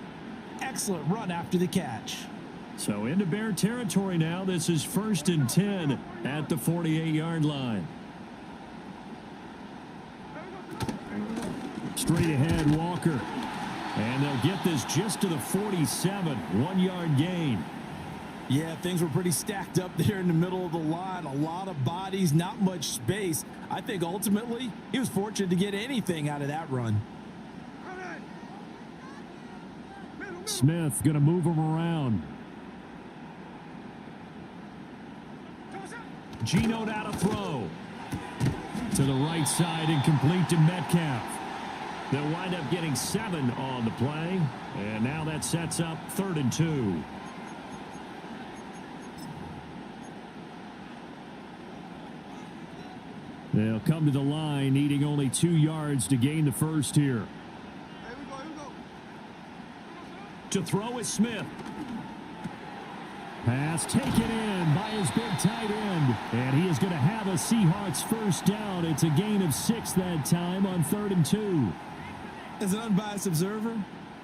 Excellent run after the catch. So into Bear territory now. This is 1st and 10 at the 48-yard line. Straight ahead, Walker. And they'll get this just to the 47. 1-yard gain. Yeah, things were pretty stacked up there in the middle of the line. A lot of bodies, not much space. I think ultimately he was fortunate to get anything out of that run. Smith going to move him around. Geno now to throw. To the right side and complete to Metcalf. They'll wind up getting 7 on the play. And now that sets up 3rd and 2. They'll come to the line, needing only 2 yards to gain the first here. Here we go. To throw is Smith. Pass taken in by his big tight end. And he is going to have a Seahawks first down. It's a gain of 6 that time on 3rd and 2. As an unbiased observer,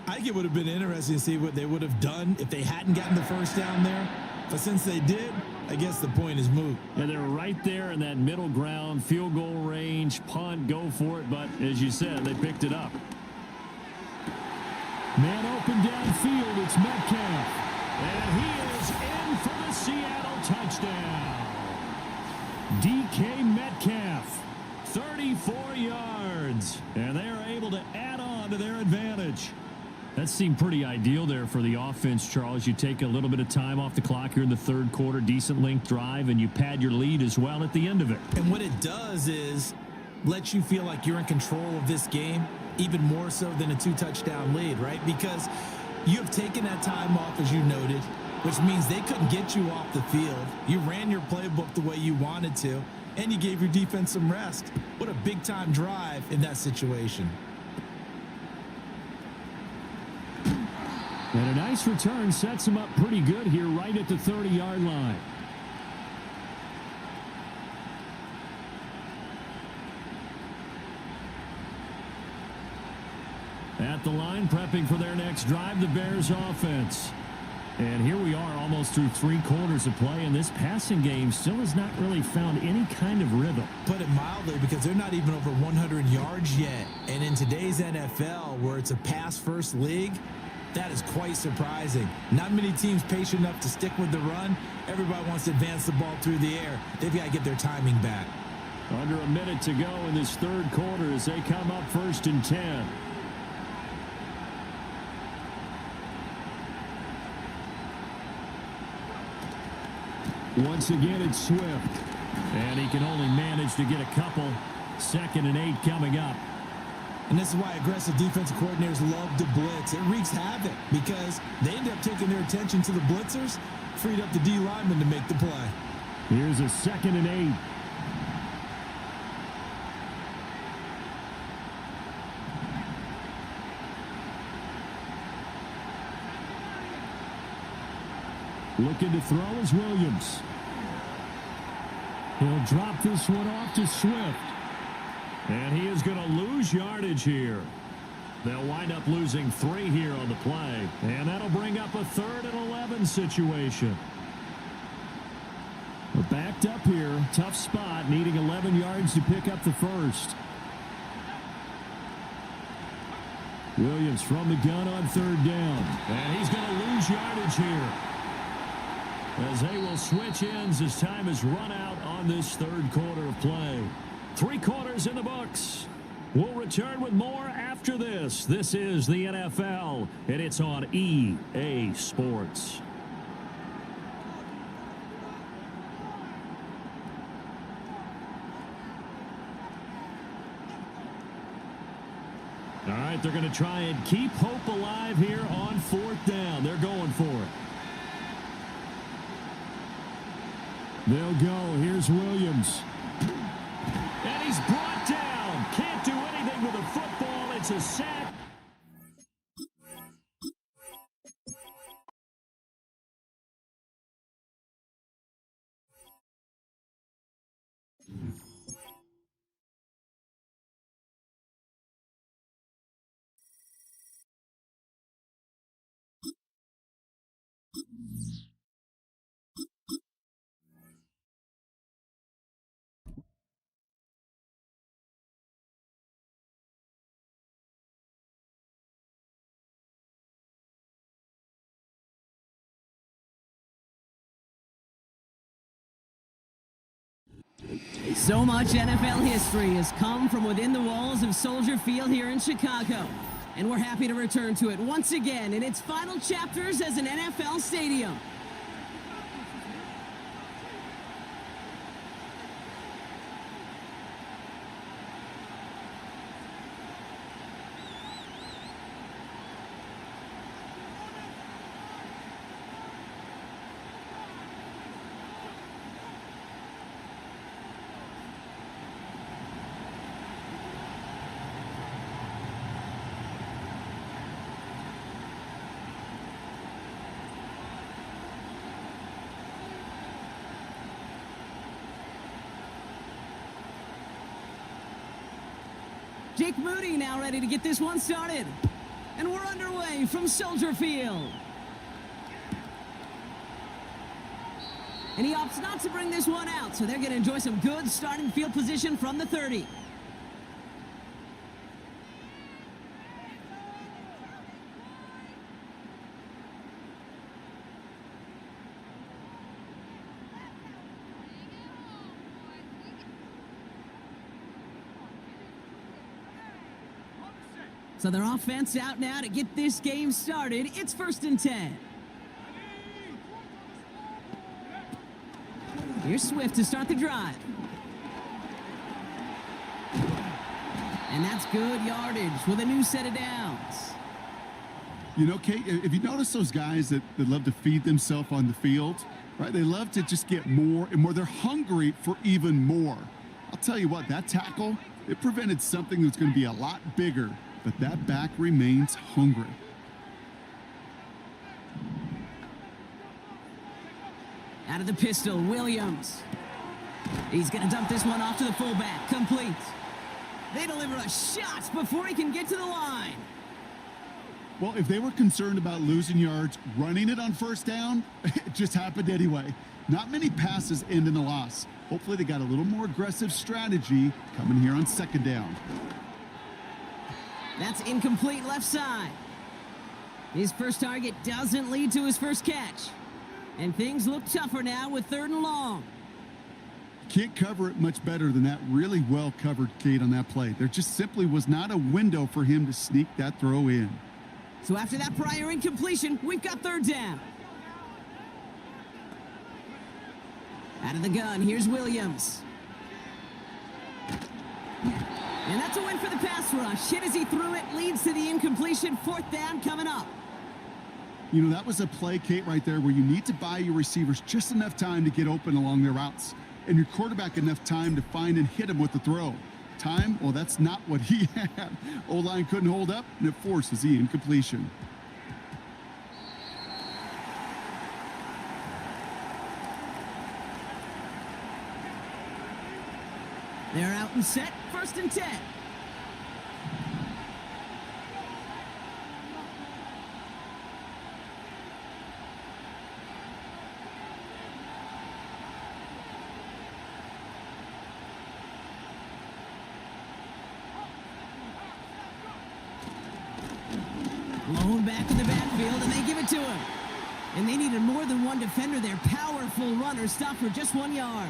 I think it would have been interesting to see what they would have done if they hadn't gotten the first down there. But since they did, I guess the point is moot. And they're right there in that middle ground, field goal range, punt, go for it. But as you said, they picked it up. Man open downfield, it's Metcalf. And he is in for the Seattle touchdown. DK Metcalf, 34 yards. And they are able to add on to their advantage. That seemed pretty ideal there for the offense, Charles. You take a little bit of time off the clock here in the third quarter, decent length drive, and you pad your lead as well at the end of it. And what it does is let you feel like you're in control of this game, even more so than a 2-touchdown lead, right? Because you have taken that time off, as you noted, which means they couldn't get you off the field. You ran your playbook the way you wanted to, and you gave your defense some rest. What a big-time drive in that situation. And a nice return sets him up pretty good here right at the 30-yard line. At the line, prepping for their next drive, the Bears offense. And here we are almost through 3 quarters of play, and this passing game still has not really found any kind of rhythm. Put it mildly, because they're not even over 100 yards yet. And in today's NFL, where it's a pass-first league, that is quite surprising. Not many teams patient enough to stick with the run. Everybody wants to advance the ball through the air. They've got to get their timing back. Under a minute to go in this third quarter as they come up 1st and 10. Once again, it's Swift. And he can only manage to get a couple. 2nd and 8 coming up. And this is why aggressive defensive coordinators love to blitz. It wreaks havoc because they end up taking their attention to the blitzers, freed up the D lineman to make the play. Here's a 2nd and 8. Looking to throw is Williams. He'll drop this one off to Swift. And he is going to lose yardage here. They'll wind up losing 3 here on the play. And that'll bring up a 3rd and 11 situation. We're backed up here. Tough spot, needing 11 yards to pick up the first. Williams from the gun on 3rd down. And he's going to lose yardage here, as they will switch ends as time has run out on this third quarter of play. 3 quarters in the books. We'll return with more after this. This is the NFL, and it's on EA Sports. All right, they're going to try and keep hope alive here on 4th down. They're going for it. They'll go. Here's Williams. And he's brought down. Can't do anything with a football. It's a sack. So much NFL history has come from within the walls of Soldier Field here in Chicago. And we're happy to return to it once again in its final chapters as an NFL stadium. Jake Moody now ready to get this one started. And we're underway from Soldier Field. And he opts not to bring this one out, so they're going to enjoy some good starting field position from the 30. So their offense out now to get this game started. It's 1st and 10. Here's Swift to start the drive. And that's good yardage with a new set of downs. You know, Kate, if you notice those guys that love to feed themselves on the field, right? They love to just get more and more. They're hungry for even more. I'll tell you what, that tackle, it prevented something that's going to be a lot bigger, but that back remains hungry. Out of the pistol, Williams. He's going to dump this one off to the fullback. Complete. They deliver a shot before he can get to the line. Well, if they were concerned about losing yards, running it on 1st down, it just happened anyway. Not many passes end in a loss. Hopefully they got a little more aggressive strategy coming here on 2nd down. That's incomplete left side. His first target doesn't lead to his first catch. And things look tougher now with 3rd and long. Can't cover it much better than that really well covered, Kate, on that play. There just simply was not a window for him to sneak that throw in. So after that prior incompletion, we've got 3rd down. Out of the gun, here's Williams. And that's a win for the pass rush. Hit as he threw it, leads to the incompletion. 4th down coming up. You know, that was a play, Kate, right there where you need to buy your receivers just enough time to get open along their routes. And your quarterback enough time to find and hit him with the throw. Time? Well, that's not what he had. O-line couldn't hold up, and it forces the incompletion. They're out and set. 1st and 10. Blown back in the backfield, and they give it to him. And they needed more than one defender there. Powerful runner, stopped for just 1 yard.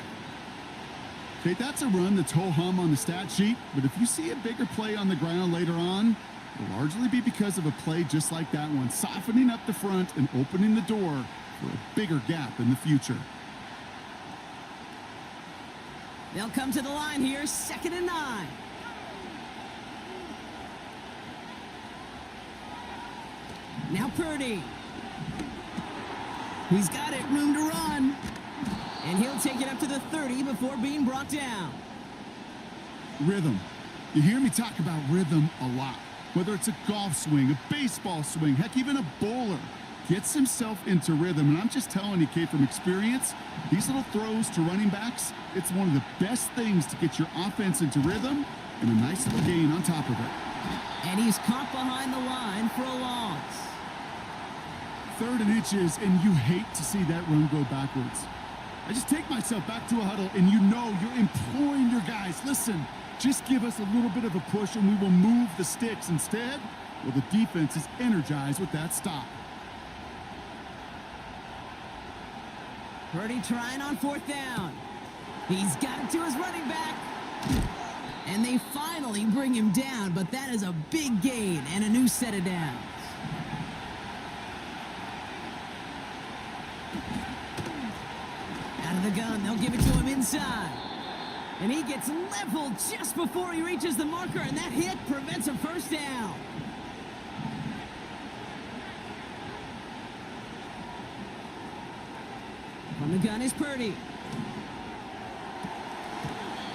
Kate, that's a run that's ho-hum on the stat sheet, but if you see a bigger play on the ground later on, it'll largely be because of a play just like that one, softening up the front and opening the door for a bigger gap in the future. They'll come to the line here, 2nd and 9. Now Purdy. He's got it, room to run. And he'll take it up to the 30 before being brought down. Rhythm. You hear me talk about rhythm a lot. Whether it's a golf swing, a baseball swing, heck, even a bowler gets himself into rhythm. And I'm just telling you, Kate, from experience, these little throws to running backs, it's one of the best things to get your offense into rhythm and a nice little gain on top of it. And he's caught behind the line for a loss. 3rd and inches, and you hate to see that run go backwards. I just take myself back to a huddle, and you know you're imploring your guys, listen, just give us a little bit of a push, and we will move the sticks. Instead, well, the defense is energized with that stop. Purdy trying on 4th down. He's got it to his running back. And they finally bring him down, but that is a big gain and a new set of downs. Out of the gun, they'll give it to him inside. And he gets leveled just before he reaches the marker, and that hit prevents a 1st down. From the gun is Purdy.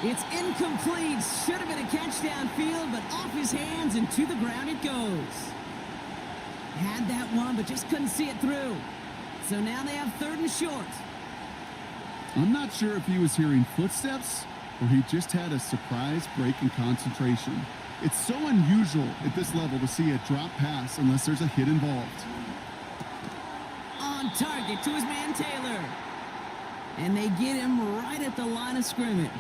It's incomplete. Should have been a catch downfield, but off his hands and to the ground it goes. Had that one, but just couldn't see it through. So now they have 3rd and short. I'm not sure if he was hearing footsteps or he just had a surprise break in concentration. It's so unusual at this level to see a drop pass unless there's a hit involved. On target to his man Taylor. And they get him right at the line of scrimmage.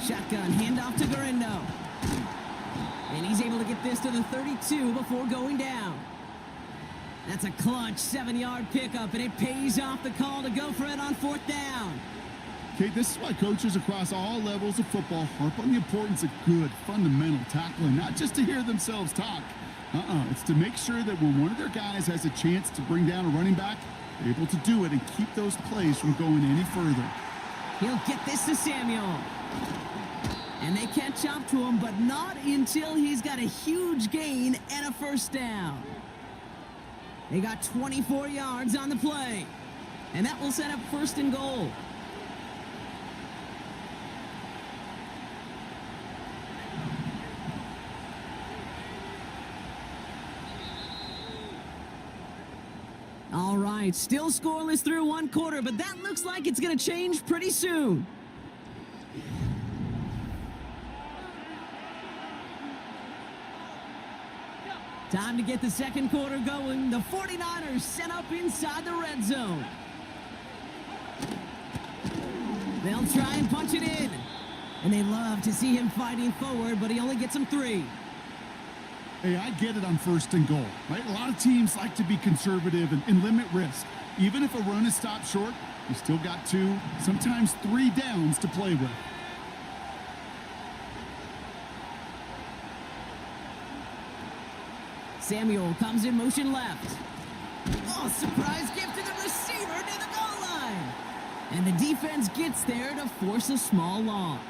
Shotgun handoff to Garindo. And he's able to get this to the 32 before going down. That's a clutch 7-yard pickup, and it pays off the call to go for it on 4th down. Okay, this is why coaches across all levels of football harp on the importance of good, fundamental tackling, not just to hear themselves talk. It's to make sure that when one of their guys has a chance to bring down a running back, they're able to do it and keep those plays from going any further. He'll get this to Samuel. And they catch up to him, but not until he's got a huge gain and a 1st down. They got 24 yards on the play. And that will set up 1st and goal. All right, still scoreless through 1 quarter, but that looks like it's going to change pretty soon. Time to get the 2nd quarter going. The 49ers set up inside the red zone. They'll try and punch it in. And they love to see him fighting forward, but he only gets them 3. Hey, I get it on 1st and goal, right? A lot of teams like to be conservative and limit risk. Even if a run is stopped short, you still got 2, sometimes 3 downs to play with. Samuel comes in motion left. Oh, surprise gift to the receiver near the goal line. And the defense gets there to force a small loss.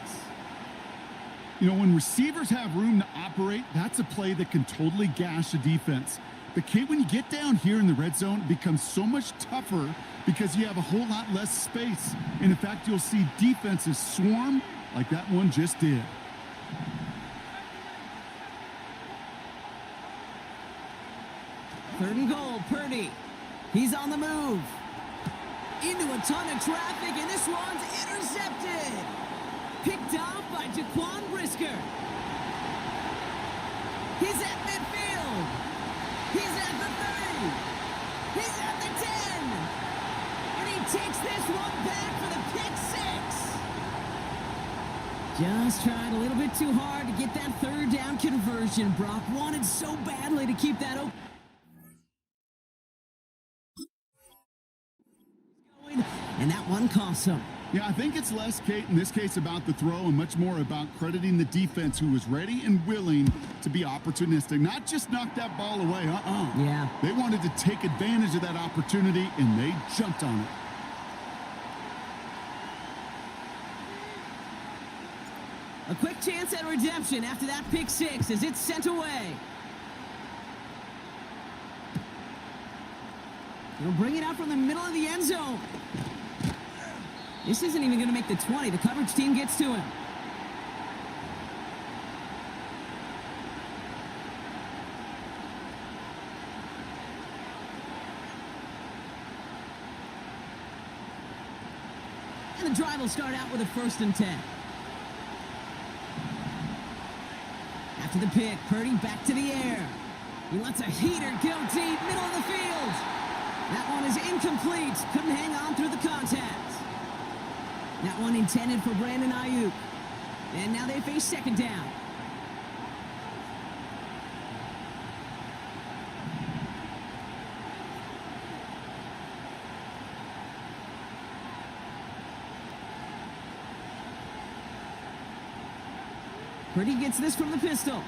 You know, when receivers have room to operate, that's a play that can totally gash a defense. But Kate, when you get down here in the red zone, it becomes so much tougher because you have a whole lot less space. And in fact, you'll see defenses swarm like that one just did. Third and goal, Purdy. He's on the move. Into a ton of traffic, and this one's intercepted. Picked off by Jaquan Brisker. He's at midfield. He's at the 30. He's at the 10. And he takes this one back for the pick 6. Just tried a little bit too hard to get that 3rd down conversion. Brock wanted so badly to keep that open. And that one costs him. Yeah, I think it's less, Kate, in this case about the throw and much more about crediting the defense who was ready and willing to be opportunistic, not just knock that ball away. Yeah. They wanted to take advantage of that opportunity, and they jumped on it. A quick chance at redemption after that pick 6 as it's sent away. He'll bring it out from the middle of the end zone. This isn't even going to make the 20. The coverage team gets to him. And the drive will start out with a 1st and 10. After the pick, Purdy back to the air. He lets a heater go deep, middle of the field. That one is incomplete. Couldn't hang on through the contact. That one intended for Brandon Ayuk. And now they face 2nd down. Purdy gets this from the pistol.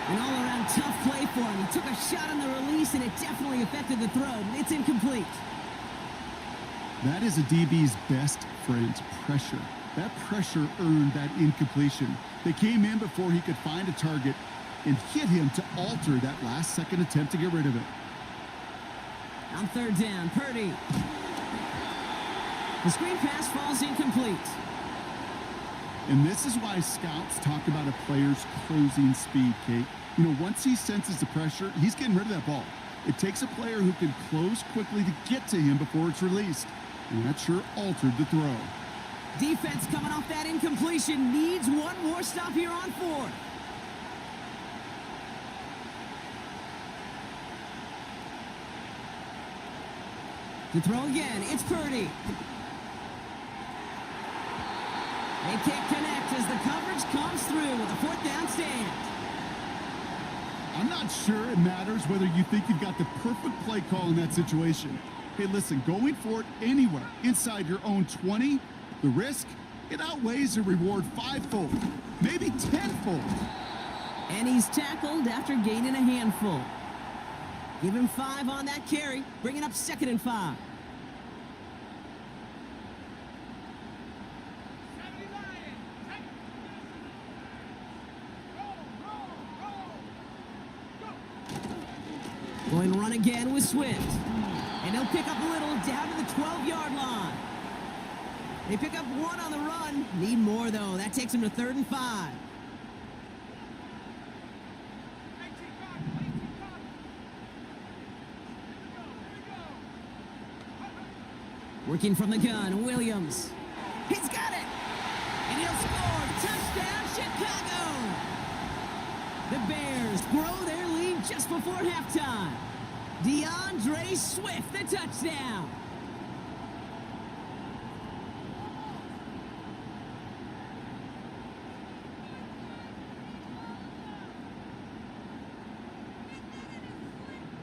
An all-around tough play for him. He took a shot on the release, and it definitely affected the throw. It's incomplete. That is a DB's best friend, pressure. That pressure earned that incompletion. They came in before he could find a target and hit him to alter that last-second attempt to get rid of it. On 3rd down, Purdy. The screen pass falls incomplete. And this is why scouts talk about a player's closing speed, Kate. You know, once he senses the pressure, he's getting rid of that ball. It takes a player who can close quickly to get to him before it's released. and that sure altered the throw. Defense coming off that incompletion needs one more stop here on 4th. To throw again, it's Purdy. They can't connect as the coverage comes through with a 4th down stand. I'm not sure it matters whether you think you've got the perfect play call in that situation. Hey, listen, going for it anywhere inside your own 20, the risk, it outweighs the reward 5-fold, maybe 10-fold. And he's tackled after gaining a handful. Give him 5 on that carry, bringing up 2nd and 5. Going run again with Swift. And he'll pick up a little down to the 12-yard line. They pick up 1 on the run. Need more, though. That takes him to 3rd and 5. Working from the gun, Williams. He's got it! And he'll score! Touchdown, Chicago! The Bears grow their lead just before halftime. DeAndre Swift, the touchdown!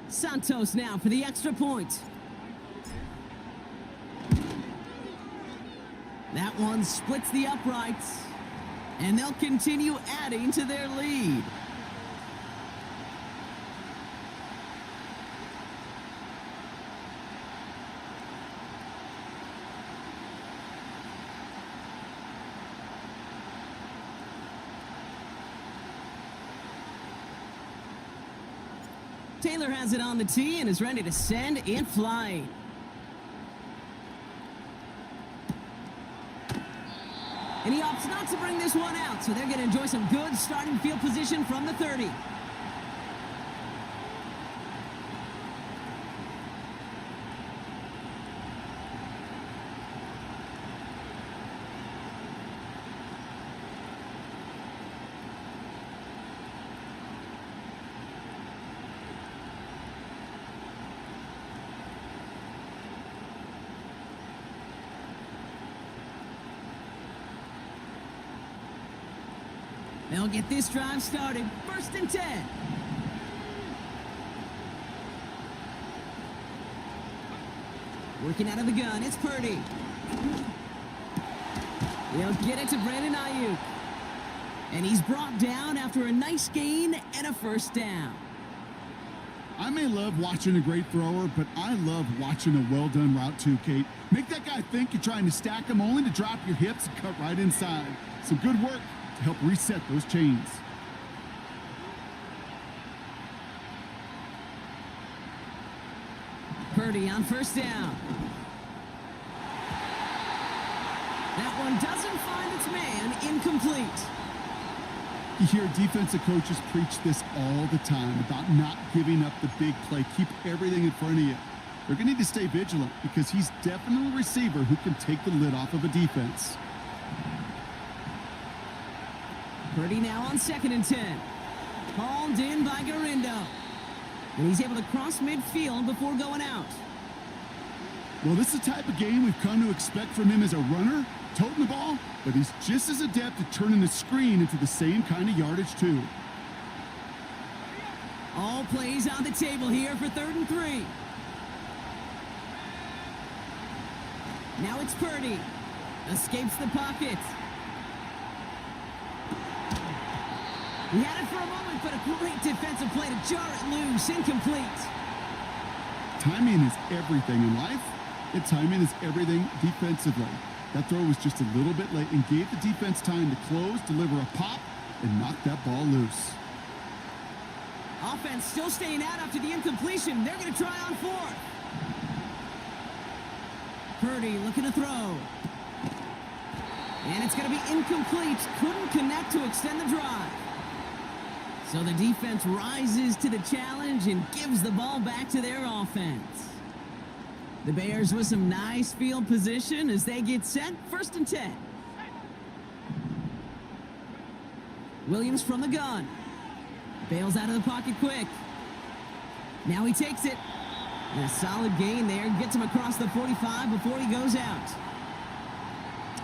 Santos now for the extra point. That one splits the uprights, and they'll continue adding to their lead. Taylor has it on the tee and is ready to send it flying. And he opts not to bring this one out, so they're going to enjoy some good starting field position from the 30. They'll get this drive started. 1st and 10. Working out of the gun, it's Purdy. He'll get it to Brandon Ayuk. And he's brought down after a nice gain and a 1st down. I may love watching a great thrower, but I love watching a well-done route too, Kate. Make that guy think you're trying to stack him only to drop your hips and cut right inside. Some good work to help reset those chains. Purdy on 1st down. That one doesn't find its man, incomplete. You hear defensive coaches preach this all the time about not giving up the big play. Keep everything in front of you. They're going to need to stay vigilant because he's definitely a receiver who can take the lid off of a defense. Purdy now on 2nd and 10. Hauled in by Garindo. And he's able to cross midfield before going out. Well, this is the type of game we've come to expect from him as a runner, toting the ball, but he's just as adept at turning the screen into the same kind of yardage, too. All plays on the table here for 3rd and 3. Now it's Purdy. Escapes the pocket. He had it for a moment, but a great defensive play to jar it loose. Incomplete. Timing is everything in life, and timing is everything defensively. That throw was just a little bit late and gave the defense time to close, deliver a pop, and knock that ball loose. Offense still staying out after the incompletion. They're going to try on 4th. Purdy looking to throw. And it's going to be incomplete. Couldn't connect to extend the drive. So the defense rises to the challenge and gives the ball back to their offense. The Bears with some nice field position as they get set. 1st and 10. Williams from the gun. Bails out of the pocket quick. Now he takes it. And a solid gain there. Gets him across the 45 before he goes out.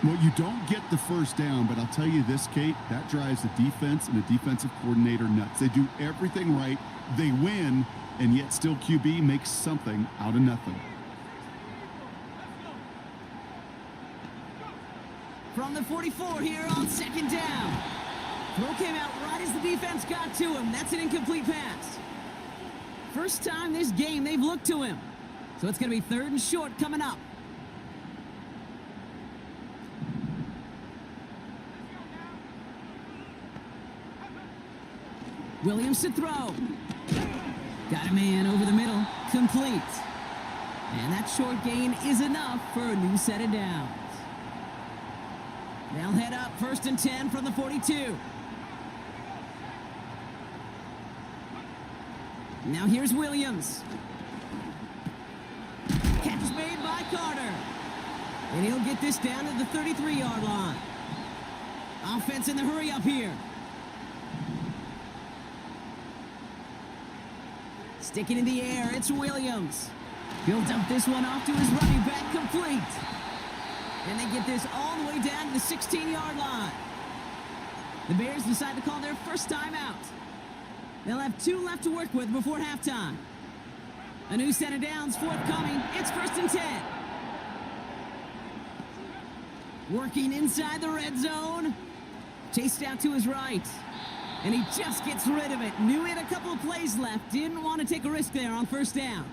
Well, you don't get the first down, but I'll tell you this, Kate, that drives the defense and the defensive coordinator nuts. They do everything right. They win, and yet still QB makes something out of nothing. From the 44 here on 2nd down. Throw came out right as the defense got to him. That's an incomplete pass. First time this game they've looked to him. So it's going to be 3rd and short coming up. Williams to throw. Got a man over the middle. Complete. And that short gain is enough for a new set of downs. They'll head up 1st and 10 from the 42. Now here's Williams. Catch made by Carter. And he'll get this down to the 33-yard line. Offense in the hurry up here. Stick it in the air. It's Williams. He'll dump this one off to his running back. Complete. And they get this all the way down to the 16-yard line. The Bears decide to call their first timeout. They'll have 2 left to work with before halftime. A new set of downs forthcoming. It's 1st and 10. Working inside the red zone. Chased out to his right. And he just gets rid of it. Knew he had a couple of plays left. Didn't want to take a risk there on 1st down.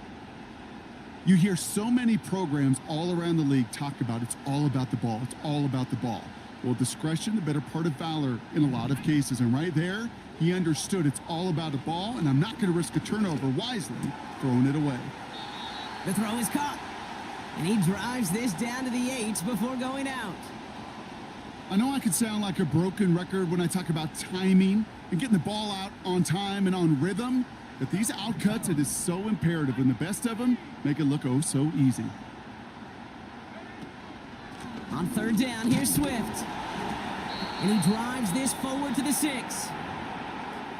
You hear so many programs all around the league talk about it's all about the ball. It's all about the ball. Well, discretion, the better part of valor in a lot of cases. And right there, he understood it's all about the ball, and I'm not going to risk a turnover, wisely throwing it away. The throw is caught. And he drives this down to the 8 before going out. I know I could sound like a broken record when I talk about timing and getting the ball out on time and on rhythm, but these outcuts, it is so imperative, and the best of them make it look oh so easy. On 3rd down, here's Swift. And he drives this forward to the 6.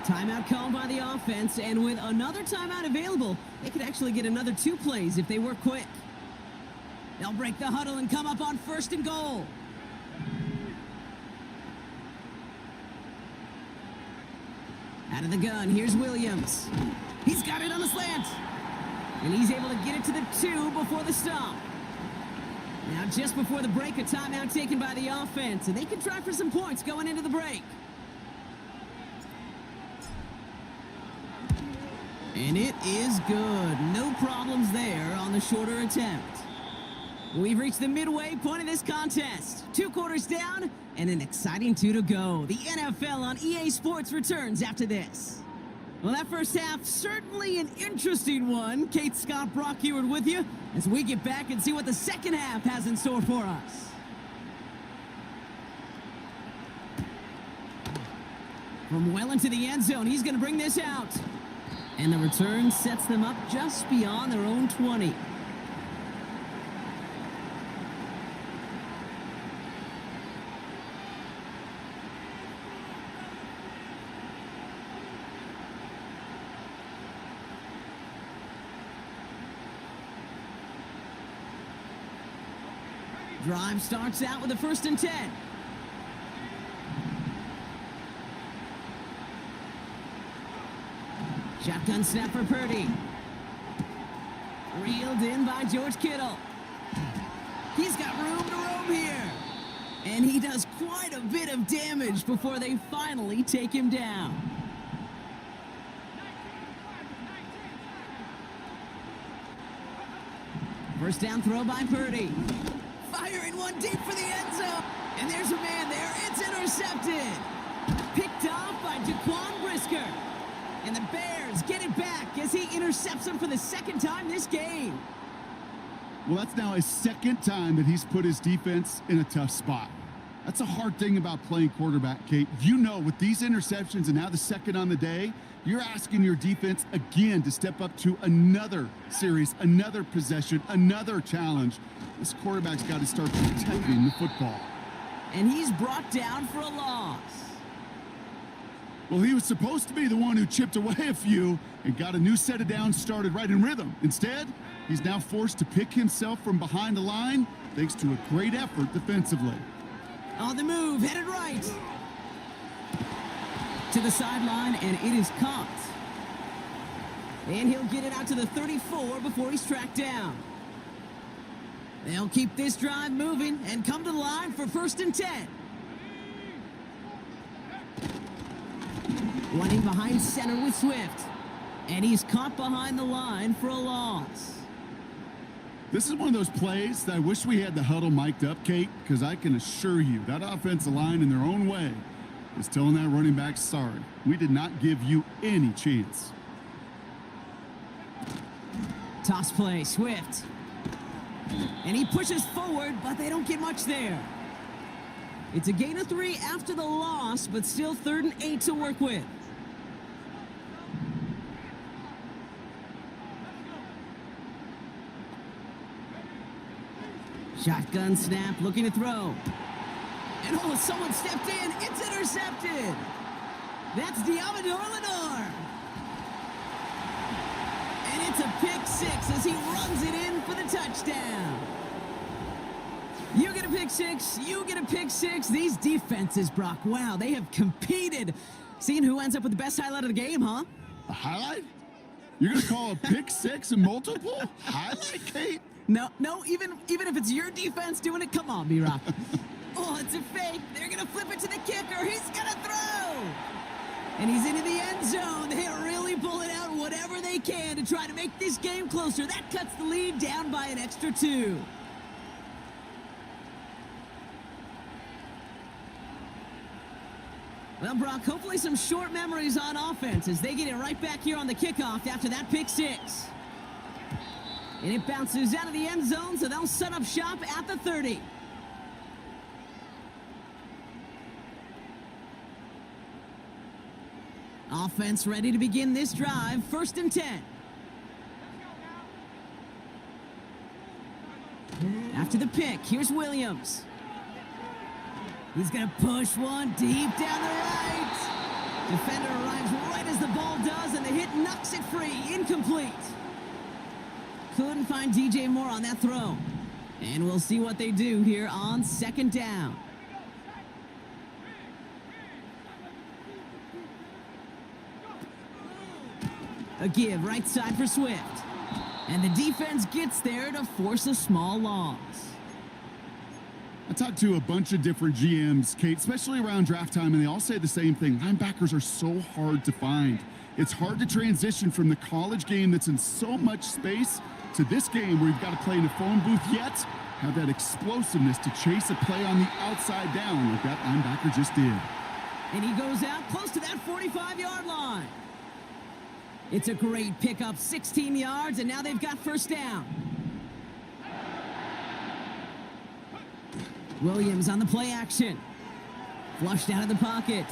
Timeout called by the offense, and with another timeout available, they could actually get another 2 plays if they work quick. They'll break the huddle and come up on 1st and goal. Out of the gun, here's Williams. He's got it on the slant. And he's able to get it to the 2 before the stop. Now, just before the break, a timeout taken by the offense, and they can try for some points going into the break. And it is good. No problems there on the shorter attempt. We've reached the midway point of this contest. 2 quarters down and an exciting 2 to go. The NFL on EA Sports returns after this. Well, that first half, certainly an interesting one. Kate, Scott, Brock Heward with you as we get back and see what the second half has in store for us. From well into the end zone, he's going to bring this out. And the return sets them up just beyond their own 20. Drive starts out with a 1st and 10. Shotgun snap for Purdy. Reeled in by George Kittle. He's got room to roam here. And he does quite a bit of damage before they finally take him down. First down throw by Purdy. Firing one deep for the end zone. And there's a man there. It's intercepted. Picked off by Jaquan Brisker. And the Bears get it back as he intercepts him for the 2nd time this game. Well, that's now his 2nd time that he's put his defense in a tough spot. That's a hard thing about playing quarterback, Kate. You know, with these interceptions and now the second on the day, you're asking your defense again to step up to another series, another possession, another challenge. This quarterback's got to start protecting the football. And he's brought down for a loss. Well, he was supposed to be the one who chipped away a few and got a new set of downs started right in rhythm. Instead, he's now forced to pick himself from behind the line thanks to a great effort defensively. On the move, headed right. To the sideline, and it is caught. And he'll get it out to the 34 before he's tracked down. They'll keep this drive moving and come to the line for 1st and 10. Running behind center with Swift. And he's caught behind the line for a loss. This is one of those plays that I wish we had the huddle mic'd up, Kate, because I can assure you that offensive line in their own way is telling that running back, sorry, we did not give you any chance. Toss play, Swift. And he pushes forward, but they don't get much there. It's a gain of 3 after the loss, but still 3rd and 8 to work with. Shotgun snap, looking to throw. And oh, someone stepped in. It's intercepted. That's Diamador Lenore. And it's a pick 6 as he runs it in for the touchdown. You get a pick 6. You get a pick 6. These defenses, Brock, wow, they have competed. Seeing who ends up with the best highlight of the game, huh? A highlight? You're going to call a pick 6 and multiple? Highlight, Kate? No, even if it's your defense doing it, come on, B-Rock. Oh, it's a fake. They're going to flip it to the kicker. He's going to throw. And he's into the end zone. They are really pulling out whatever they can to try to make this game closer. That cuts the lead down by an extra 2. Well, Brock, hopefully some short memories on offense as they get it right back here on the kickoff after that pick 6. And it bounces out of the end zone, so they'll set up shop at the 30. Offense ready to begin this drive. 1st and 10. After the pick, here's Williams. He's going to push one deep down the right. Defender arrives right as the ball does, and the hit knocks it free. Incomplete. Couldn't find DJ Moore on that throw. And we'll see what they do here on 2nd down. A give right side for Swift. And the defense gets there to force a small loss. I talked to a bunch of different GMs, Kate, especially around draft time, and they all say the same thing. Linebackers are so hard to find. It's hard to transition from the college game that's in so much space to this game where you've got to play in a phone booth, yet have that explosiveness to chase a play on the outside down like that linebacker just did. And he goes out close to that 45-yard line. It's a great pickup, 16 yards, and now they've got 1st down. Williams on the play action. Flushed out of the pocket.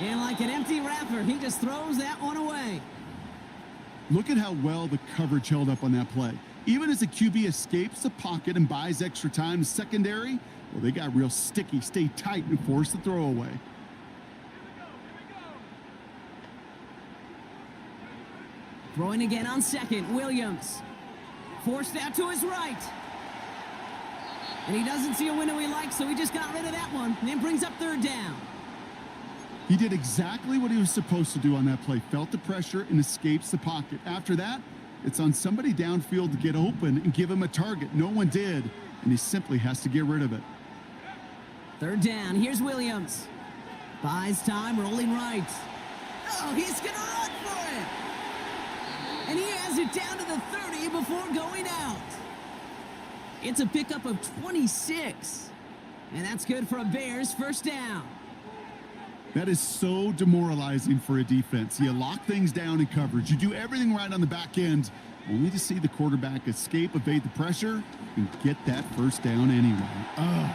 And like an empty wrapper, he just throws that one away. Look at how well the coverage held up on that play. Even as the QB escapes the pocket and buys extra time, secondary, well, they got real sticky, stay tight, and force the throw away. Throwing again on 2nd, Williams. Forced out to his right. And he doesn't see a window he likes, so he just got rid of that one. And then brings up 3rd down. He did exactly what he was supposed to do on that play. Felt the pressure and escapes the pocket. After that, it's on somebody downfield to get open and give him a target. No one did, and he simply has to get rid of it. 3rd down. Here's Williams. Buys time, rolling right. Oh, he's going to run for it. And he has it down to the 30 before going out. It's a pickup of 26. And that's good for a Bears 1st down. That is so demoralizing for a defense. You lock things down in coverage. You do everything right on the back end, only to see the quarterback escape, evade the pressure, and get that 1st down anyway.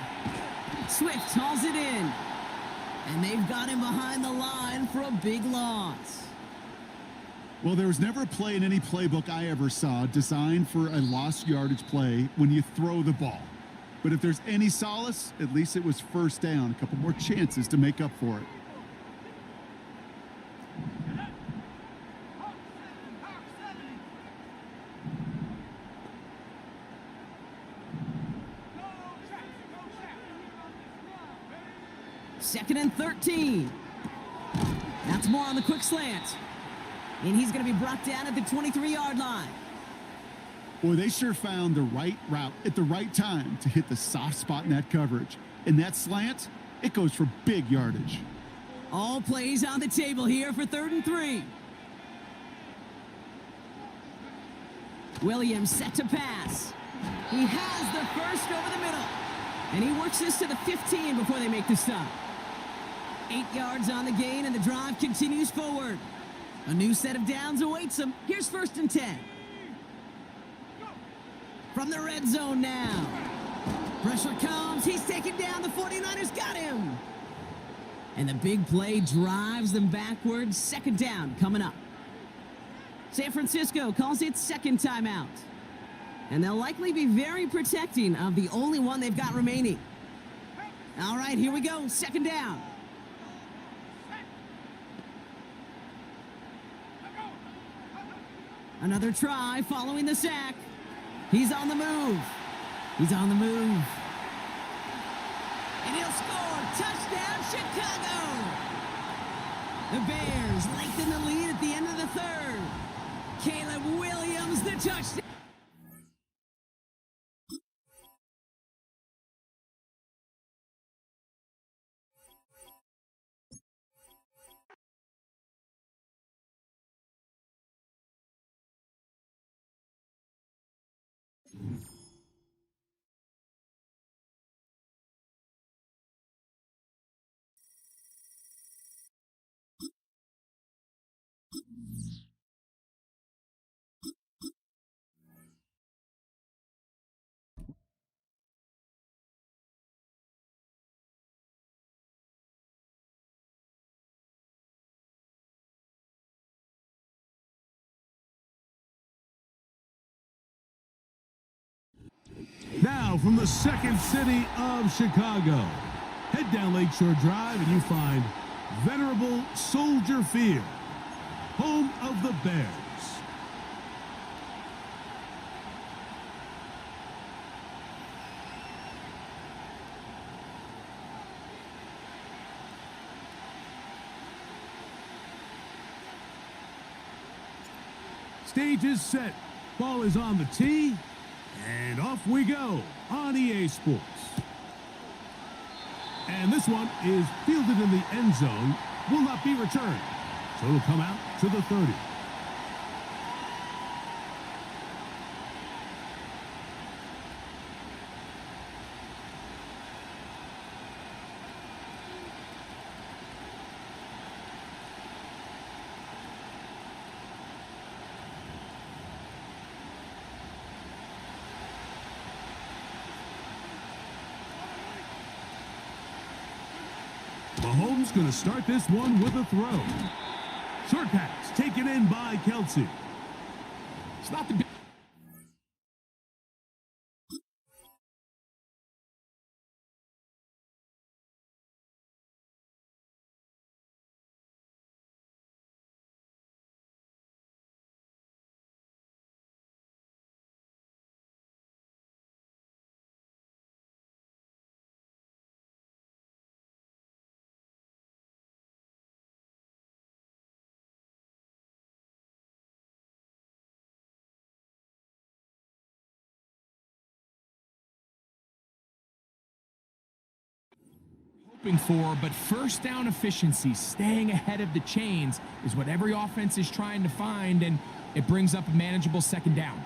Swift hauls it in. And they've got him behind the line for a big loss. Well, there was never a play in any playbook I ever saw designed for a lost yardage play when you throw the ball. But if there's any solace, at least it was first down. A couple more chances to make up for it. Second and 13. That's more on the quick slant. And he's going to be brought down at the 23-yard line. Boy, they sure found the right route at the right time to hit the soft spot in that coverage. And that slant, it goes for big yardage. All plays on the table here for 3rd and 3. Williams set to pass. He has the first over the middle. And he works this to the 15 before they make the stop. 8 yards on the gain, and the drive continues forward. A new set of downs awaits him. Here's 1st and 10. From the red zone now. Pressure comes. He's taken down. The 49ers got him. And the big play drives them backwards. 2nd down coming up. San Francisco calls it 2nd timeout. And they'll likely be very protecting of the only one they've got remaining. All right, here we go. 2nd down. Another try following the sack. He's on the move. He's on the move. And he'll score. Touchdown, Chicago. The Bears lengthen the lead at the end of the 3rd. Caleb Williams, the touchdown. Now from the second city of Chicago, head down Lakeshore Drive and you find venerable Soldier Field, home of the Bears. Stage is set. Ball is on the tee. And off we go on EA Sports. And this one is fielded in the end zone. Will not be returned. So it'll come out to the 30. Mahomes going to start this one with a throw. Short pass taken in by Kelsey. It's not the hoping for, but first down efficiency, staying ahead of the chains, is what every offense is trying to find, and it brings up a manageable 2nd down.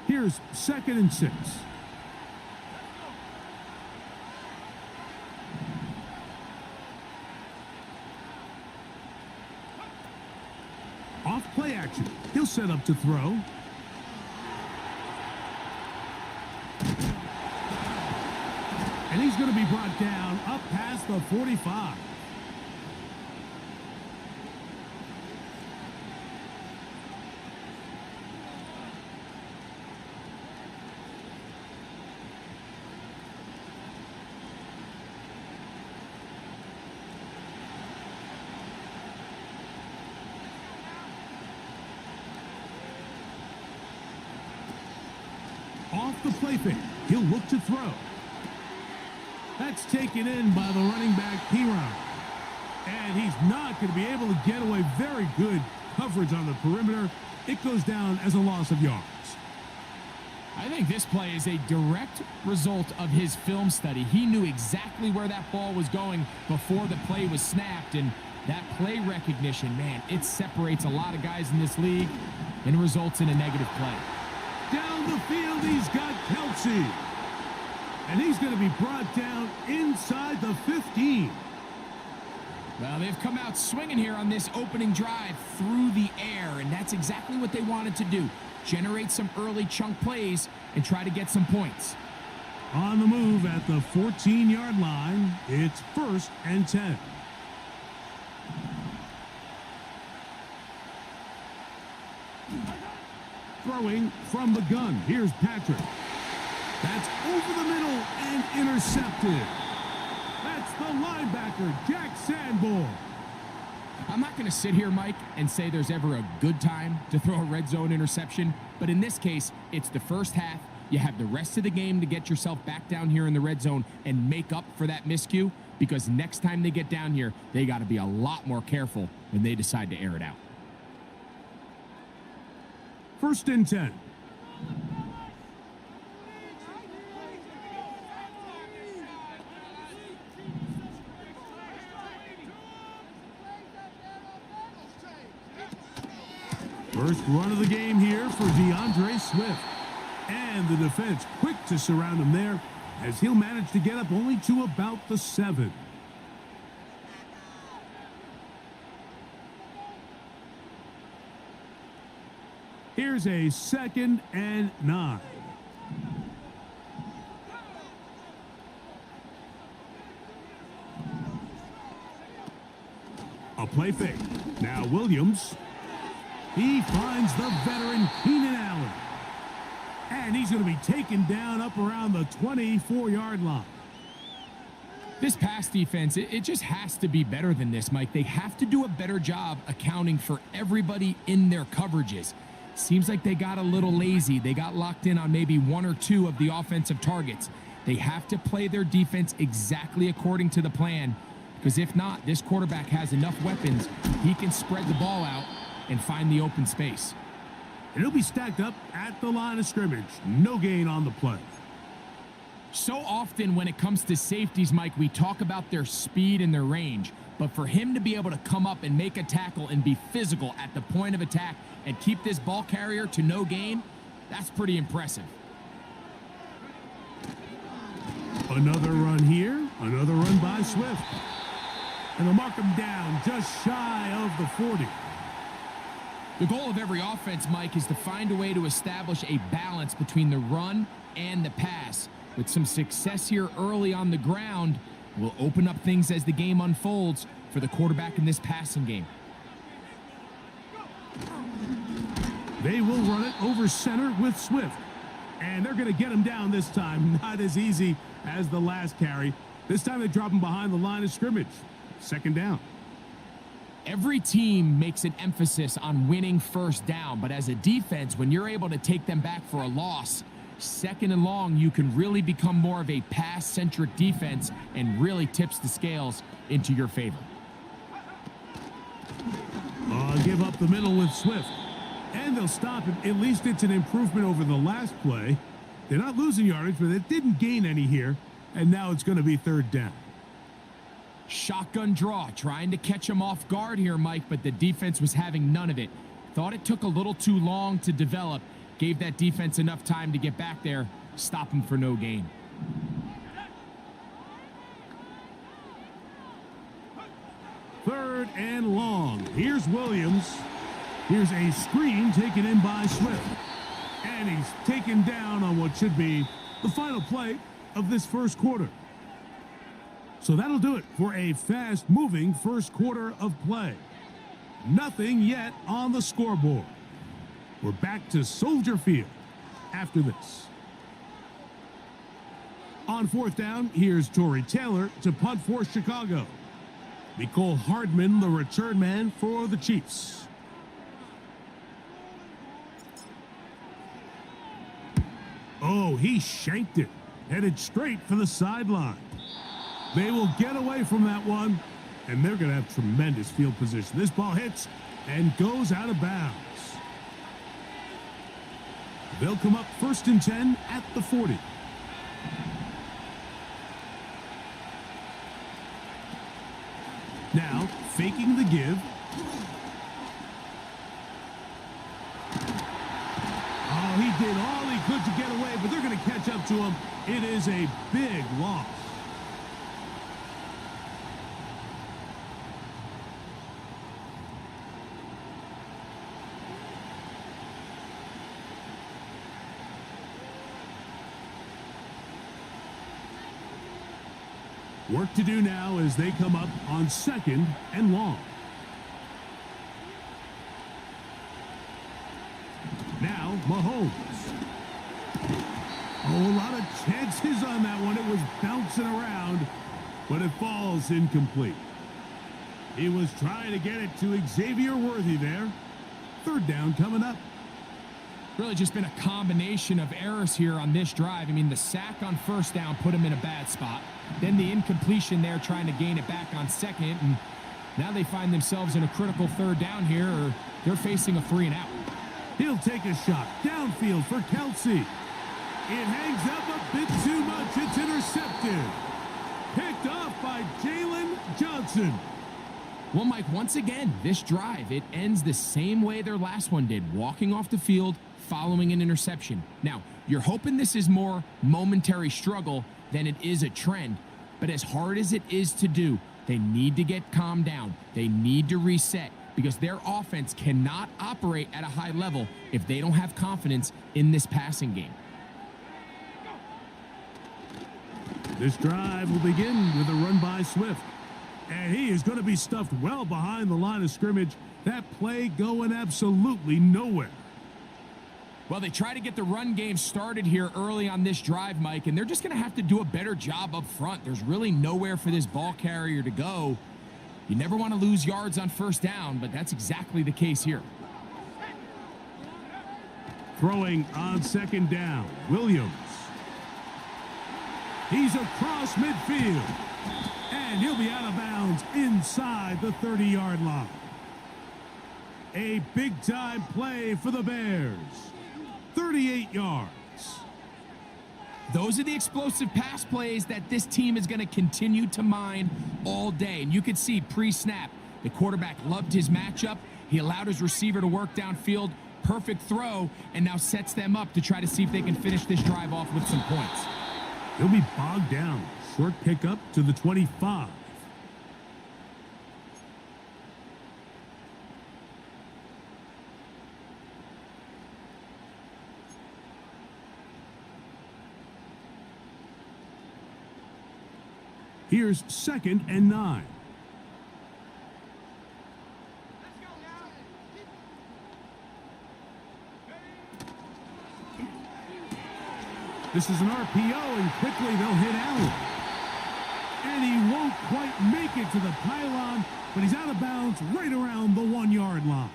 Here's 2nd and 6. Off play action. He'll set up to throw. going to be brought down up past the 45. Off the play fake, he'll look to throw. That's taken in by the running back, Piron. And he's not going to be able to get away. Very good coverage on the perimeter. It goes down as a loss of yards. I think this play is a direct result of his film study. He knew exactly where that ball was going before the play was snapped, and that play recognition, man, it separates a lot of guys in this league and results in a negative play. Down the field, he's got Kelsey. And he's going to be brought down inside the 15. Well, they've come out swinging here on this opening drive through the air, and that's exactly what they wanted to do. Generate some early chunk plays and try to get some points. On the move at the 14-yard line, it's 1st and 10. Throwing from the gun. Here's Patrick. That's over the middle and intercepted. That's the linebacker, Jack Sanborn. I'm not going to sit here, Mike, and say there's ever a good time to throw a red zone interception, but in this case, it's the first half. You have the rest of the game to get yourself back down here in the red zone and make up for that miscue, because next time they get down here, they got to be a lot more careful when they decide to air it out. 1st and 10. First run of the game here for DeAndre Swift. And the defense quick to surround him there as he'll manage to get up only to about the 7. Here's a 2nd and 9. A play fake. Now Williams. He finds the veteran Keenan Allen. And he's going to be taken down up around the 24-yard line. This pass defense, it just has to be better than this, Mike. They have to do a better job accounting for everybody in their coverages. Seems like they got a little lazy. They got locked in on maybe 1 or 2 of the offensive targets. They have to play their defense exactly according to the plan, because if not, this quarterback has enough weapons. He can spread the ball out and find the open space. And he'll be stacked up at the line of scrimmage. No gain on the play. So often when it comes to safeties, Mike, we talk about their speed and their range. But for him to be able to come up and make a tackle and be physical at the point of attack and keep this ball carrier to no gain, that's pretty impressive. Another run here. Another run by Swift. And they'll mark him down just shy of the 40. The goal of every offense, Mike, is to find a way to establish a balance between the run and the pass. With some success here early on the ground, will open up things as the game unfolds for the quarterback in this passing game. They will run it over center with Swift. And they're going to get him down this time. Not as easy as the last carry. This time they drop him behind the line of scrimmage. 2nd down. Every team makes an emphasis on winning first down, but as a defense, when you're able to take them back for a loss, 2nd and long, you can really become more of a pass-centric defense and really tips the scales into your favor. Give up the middle with Swift. And they'll stop him. At least it's an improvement over the last play. They're not losing yardage, but they didn't gain any here. And now it's going to be 3rd down. Shotgun draw, trying to catch him off guard here, Mike, but the defense was having none of it. Thought it took a little too long to develop. Gave that defense enough time to get back there, stop him for no gain. Third and long. Here's Williams. Here's a screen taken in by Swift. And he's taken down on what should be the final play of this first quarter. So that'll do it for a fast-moving first quarter of play. Nothing yet on the scoreboard. We're back to Soldier Field after this. On fourth down, here's Torrey Taylor to punt for Chicago. Nicole Hardman, the return man for the Chiefs. Oh, he shanked it. Headed straight for the sideline. They will get away from that one, and they're going to have tremendous field position. This ball hits and goes out of bounds. They'll come up 1st and 10 at the 40. Now, faking the give. Oh, he did all he could to get away, but they're going to catch up to him. It is a big loss. Work to do now as they come up on 2nd and long. Now, Mahomes. Oh, a lot of chances on that one. It was bouncing around, but it falls incomplete. He was trying to get it to Xavier Worthy there. 3rd down coming up. Really just been a combination of errors here on this drive. I mean, the sack on 1st down put him in a bad spot. Then the incompletion there trying to gain it back on 2nd. And now they find themselves in a critical 3rd down here, or they're facing a 3 and out. He'll take a shot downfield for Kelsey. It hangs up a bit too much. It's intercepted. Picked off by Jalen Johnson. Well, Mike, once again, this drive, it ends the same way their last one did, walking off the field, following an interception. Now, you're hoping this is more momentary struggle than it is a trend, but as hard as it is to do, they need to get calmed down. They need to reset because their offense cannot operate at a high level if they don't have confidence in this passing game. This drive will begin with a run by Swift. And he is going to be stuffed well behind the line of scrimmage. That play going absolutely nowhere. Well, they try to get the run game started here early on this drive, Mike, and they're just going to have to do a better job up front. There's really nowhere for this ball carrier to go. You never want to lose yards on 1st down, but that's exactly the case here. Throwing on 2nd down, Williams. He's across midfield. And he'll be out of bounds inside the 30-yard line. A big-time play for the Bears. 38 yards. Those are the explosive pass plays that this team is going to continue to mine all day. And you can see pre-snap, the quarterback loved his matchup. He allowed his receiver to work downfield. Perfect throw, and now sets them up to try to see if they can finish this drive off with some points. He'll be bogged down. Short pickup to the 25. Here's 2nd and 9. This is an RPO, and quickly they'll hit Allen. And he won't quite make it to the pylon, but he's out of bounds right around the 1-yard line.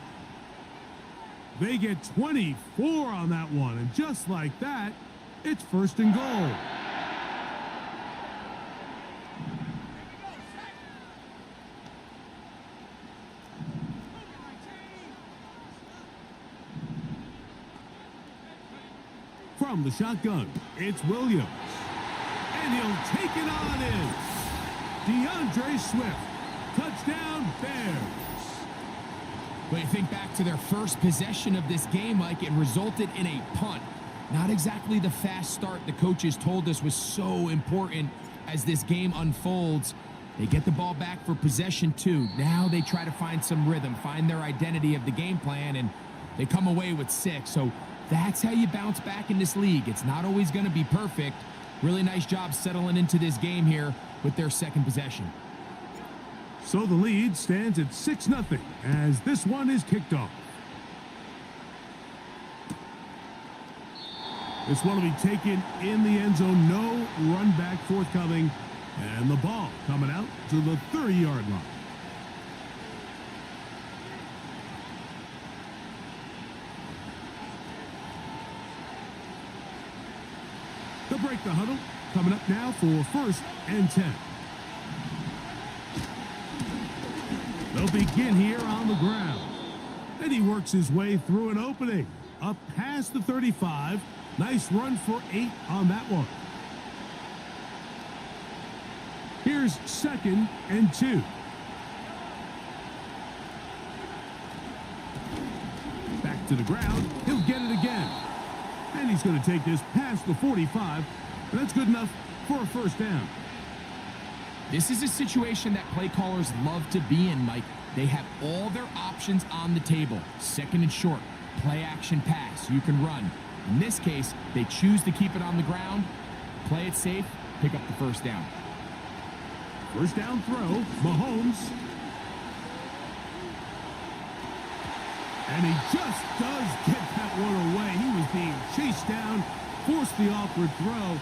They get 24 on that one, and just like that, it's 1st and goal. From the shotgun, it's Williams. And he'll take it on in. DeAndre Swift. Touchdown, Bears. When you think back to their first possession of this game, Mike, it resulted in a punt. Not exactly the fast start the coaches told us was so important as this game unfolds. They get the ball back for possession 2. Now they try to find some rhythm, find their identity of the game plan, and they come away with 6. So that's how you bounce back in this league. It's not always going to be perfect, Really nice job settling into this game here with their second possession. So the lead stands at 6-0 as this one is kicked off. This one will be taken in the end zone. No run back forthcoming. And the ball coming out to the 30-yard line. They'll break the huddle. Coming up now for 1st and 10. They'll begin here on the ground. And he works his way through an opening. Up past the 35. Nice run for 8 on that one. Here's 2nd and 2. Back to the ground. He'll get it again. And he's going to take this past the 45. And that's good enough for a 1st down. This is a situation that play callers love to be in, Mike. They have all their options on the table. 2nd and short, play action pass, you can run. In this case, they choose to keep it on the ground, play it safe, pick up the 1st down. 1st down throw, Mahomes. And he just does get that one away. He was being chased down, forced the awkward throw.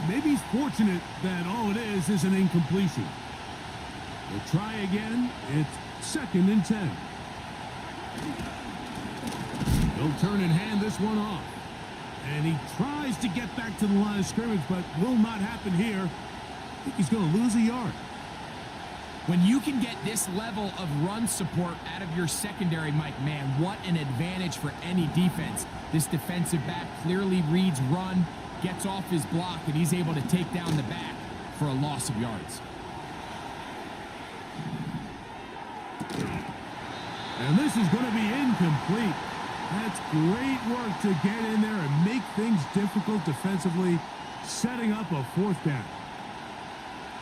Maybe he's fortunate that all it is an incompletion. We'll try again. It's 2nd and 10. He'll turn and hand this one off. And he tries to get back to the line of scrimmage, but will not happen here. I think he's going to lose a yard. When you can get this level of run support out of your secondary, Mike, man, what an advantage for any defense. This defensive back clearly reads run, gets off his block, and he's able to take down the back for a loss of yards. And this is going to be incomplete. That's great work to get in there and make things difficult defensively, setting up a 4th down.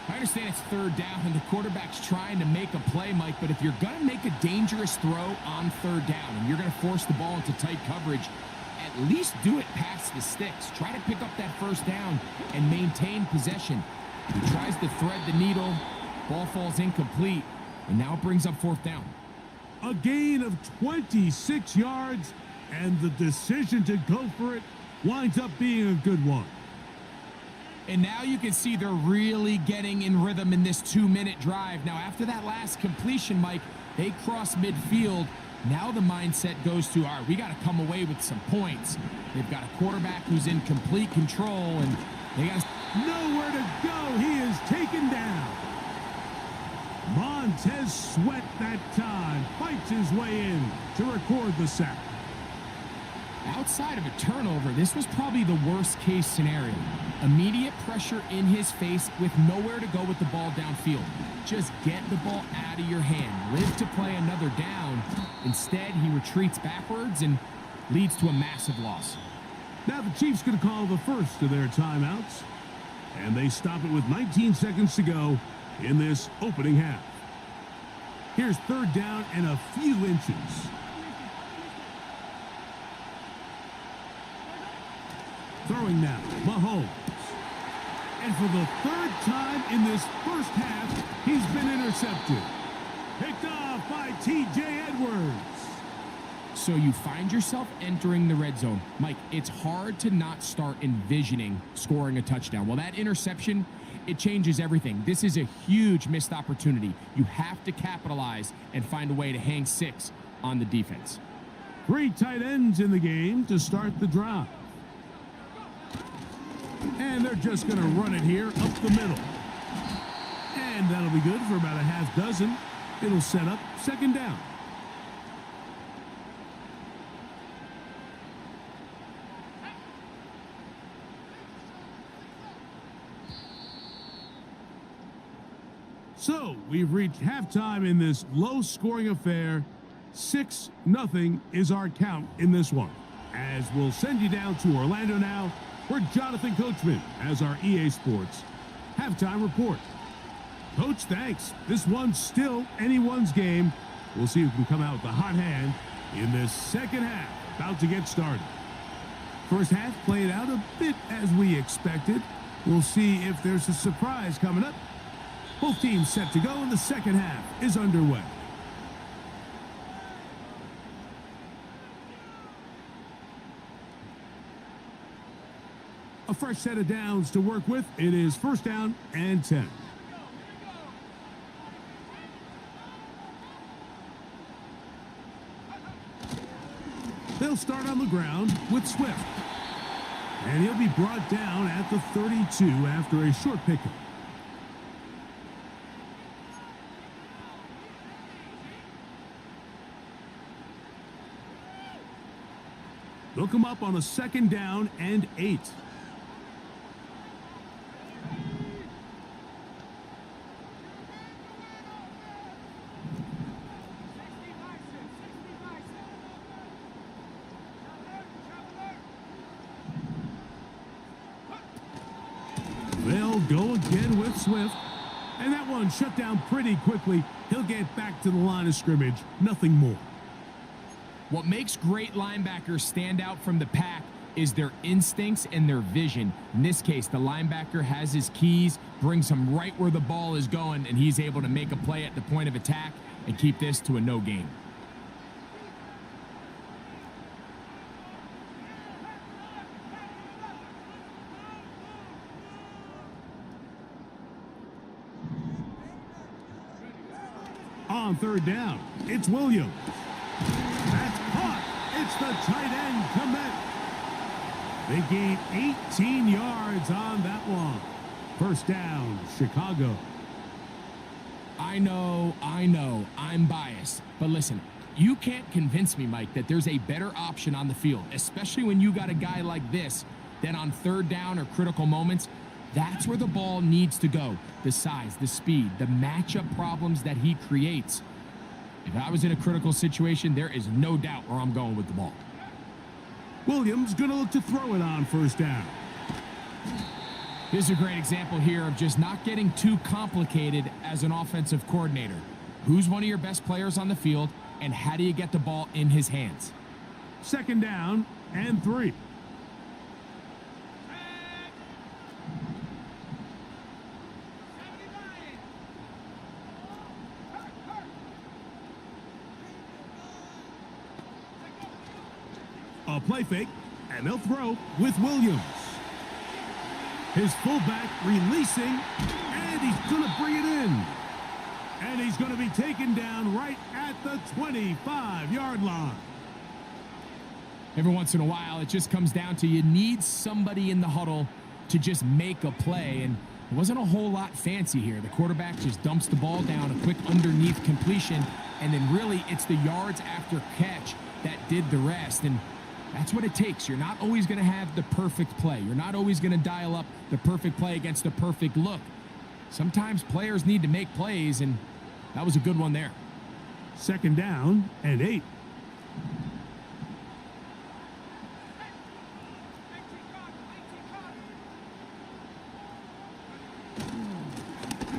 I understand it's 3rd down and the quarterback's trying to make a play, Mike, but if you're going to make a dangerous throw on 3rd down and you're going to force the ball into tight coverage, at least do it past the sticks. Try to pick up that 1st down and maintain possession. He tries to thread the needle, ball falls incomplete, and now it brings up 4th down. A gain of 26 yards, and the decision to go for it winds up being a good one. And now you can see they're really getting in rhythm in this 2-minute drive. Now, after that last completion, Mike, they cross midfield. Now the mindset goes to, all right, we got to come away with some points. They've got a quarterback who's in complete control, and they got nowhere to go. He is taken down. Montez Sweat that time fights his way in to record the sack. Outside of a turnover, this was probably the worst-case scenario. Immediate pressure in his face with nowhere to go with the ball downfield. Just get the ball out of your hand. Live to play another down. Instead, he retreats backwards and leads to a massive loss. Now the Chiefs going to call the first of their timeouts. And they stop it with 19 seconds to go in this opening half. Here's 3rd down and a few inches. Throwing now, Mahomes. And for the 3rd time in this 1st half, he's been intercepted. Picked off by T.J. Edwards. So you find yourself entering the red zone. Mike, it's hard to not start envisioning scoring a touchdown. Well, that interception, it changes everything. This is a huge missed opportunity. You have to capitalize and find a way to hang 6 on the defense. 3 tight ends in the game to start the drive. And they're just going to run it here up the middle. And that'll be good for about a half dozen. It'll set up 2nd down. So we've reached halftime in this low-scoring affair. 6-0 is our count in this one. As we'll send you down to Orlando now, where Jonathan Coachman has our EA Sports halftime report. Coach, thanks. This one's still anyone's game. We'll see who can come out with the hot hand in this 2nd half. About to get started. 1st half played out a bit as we expected. We'll see if there's a surprise coming up. Both teams set to go, and the second half is underway. A fresh set of downs to work with. It is first down and 10. They'll start on the ground with Swift. And he'll be brought down at the 32 after a short pickup. They'll come up on a second down and 8. They'll go again with Swift. And that one shut down pretty quickly. He'll get back to the line of scrimmage. Nothing more. What makes great linebackers stand out from the pack is their instincts and their vision. In this case, the linebacker has his keys, brings him right where the ball is going, and he's able to make a play at the point of attack and keep this to a no gain. On third down, it's Williams. That's caught. It's the tight end commit. They gain 18 yards on that one. First down, Chicago. I know, I'm biased. But listen, you can't convince me, Mike, that there's a better option on the field, especially when you got a guy like this, that on third down or critical moments, that's where the ball needs to go. The size, the speed, the matchup problems that he creates. If I was in a critical situation, there is no doubt where I'm going with the ball. Williams going to look to throw it on first down. This is a great example here of just not getting too complicated as an offensive coordinator. Who's one of your best players on the field, and how do you get the ball in his hands? Second down and 3. A play fake, and they'll throw with Williams. His fullback releasing, and he's going to bring it in. And he's going to be taken down right at the 25-yard line. Every once in a while, it just comes down to you need somebody in the huddle to just make a play, and it wasn't a whole lot fancy here. The quarterback just dumps the ball down, a quick underneath completion, and then really it's the yards after catch that did the rest. And that's what it takes. You're not always going to have the perfect play. You're not always going to dial up the perfect play against the perfect look. Sometimes players need to make plays, and that was a good one there. Second down and 8.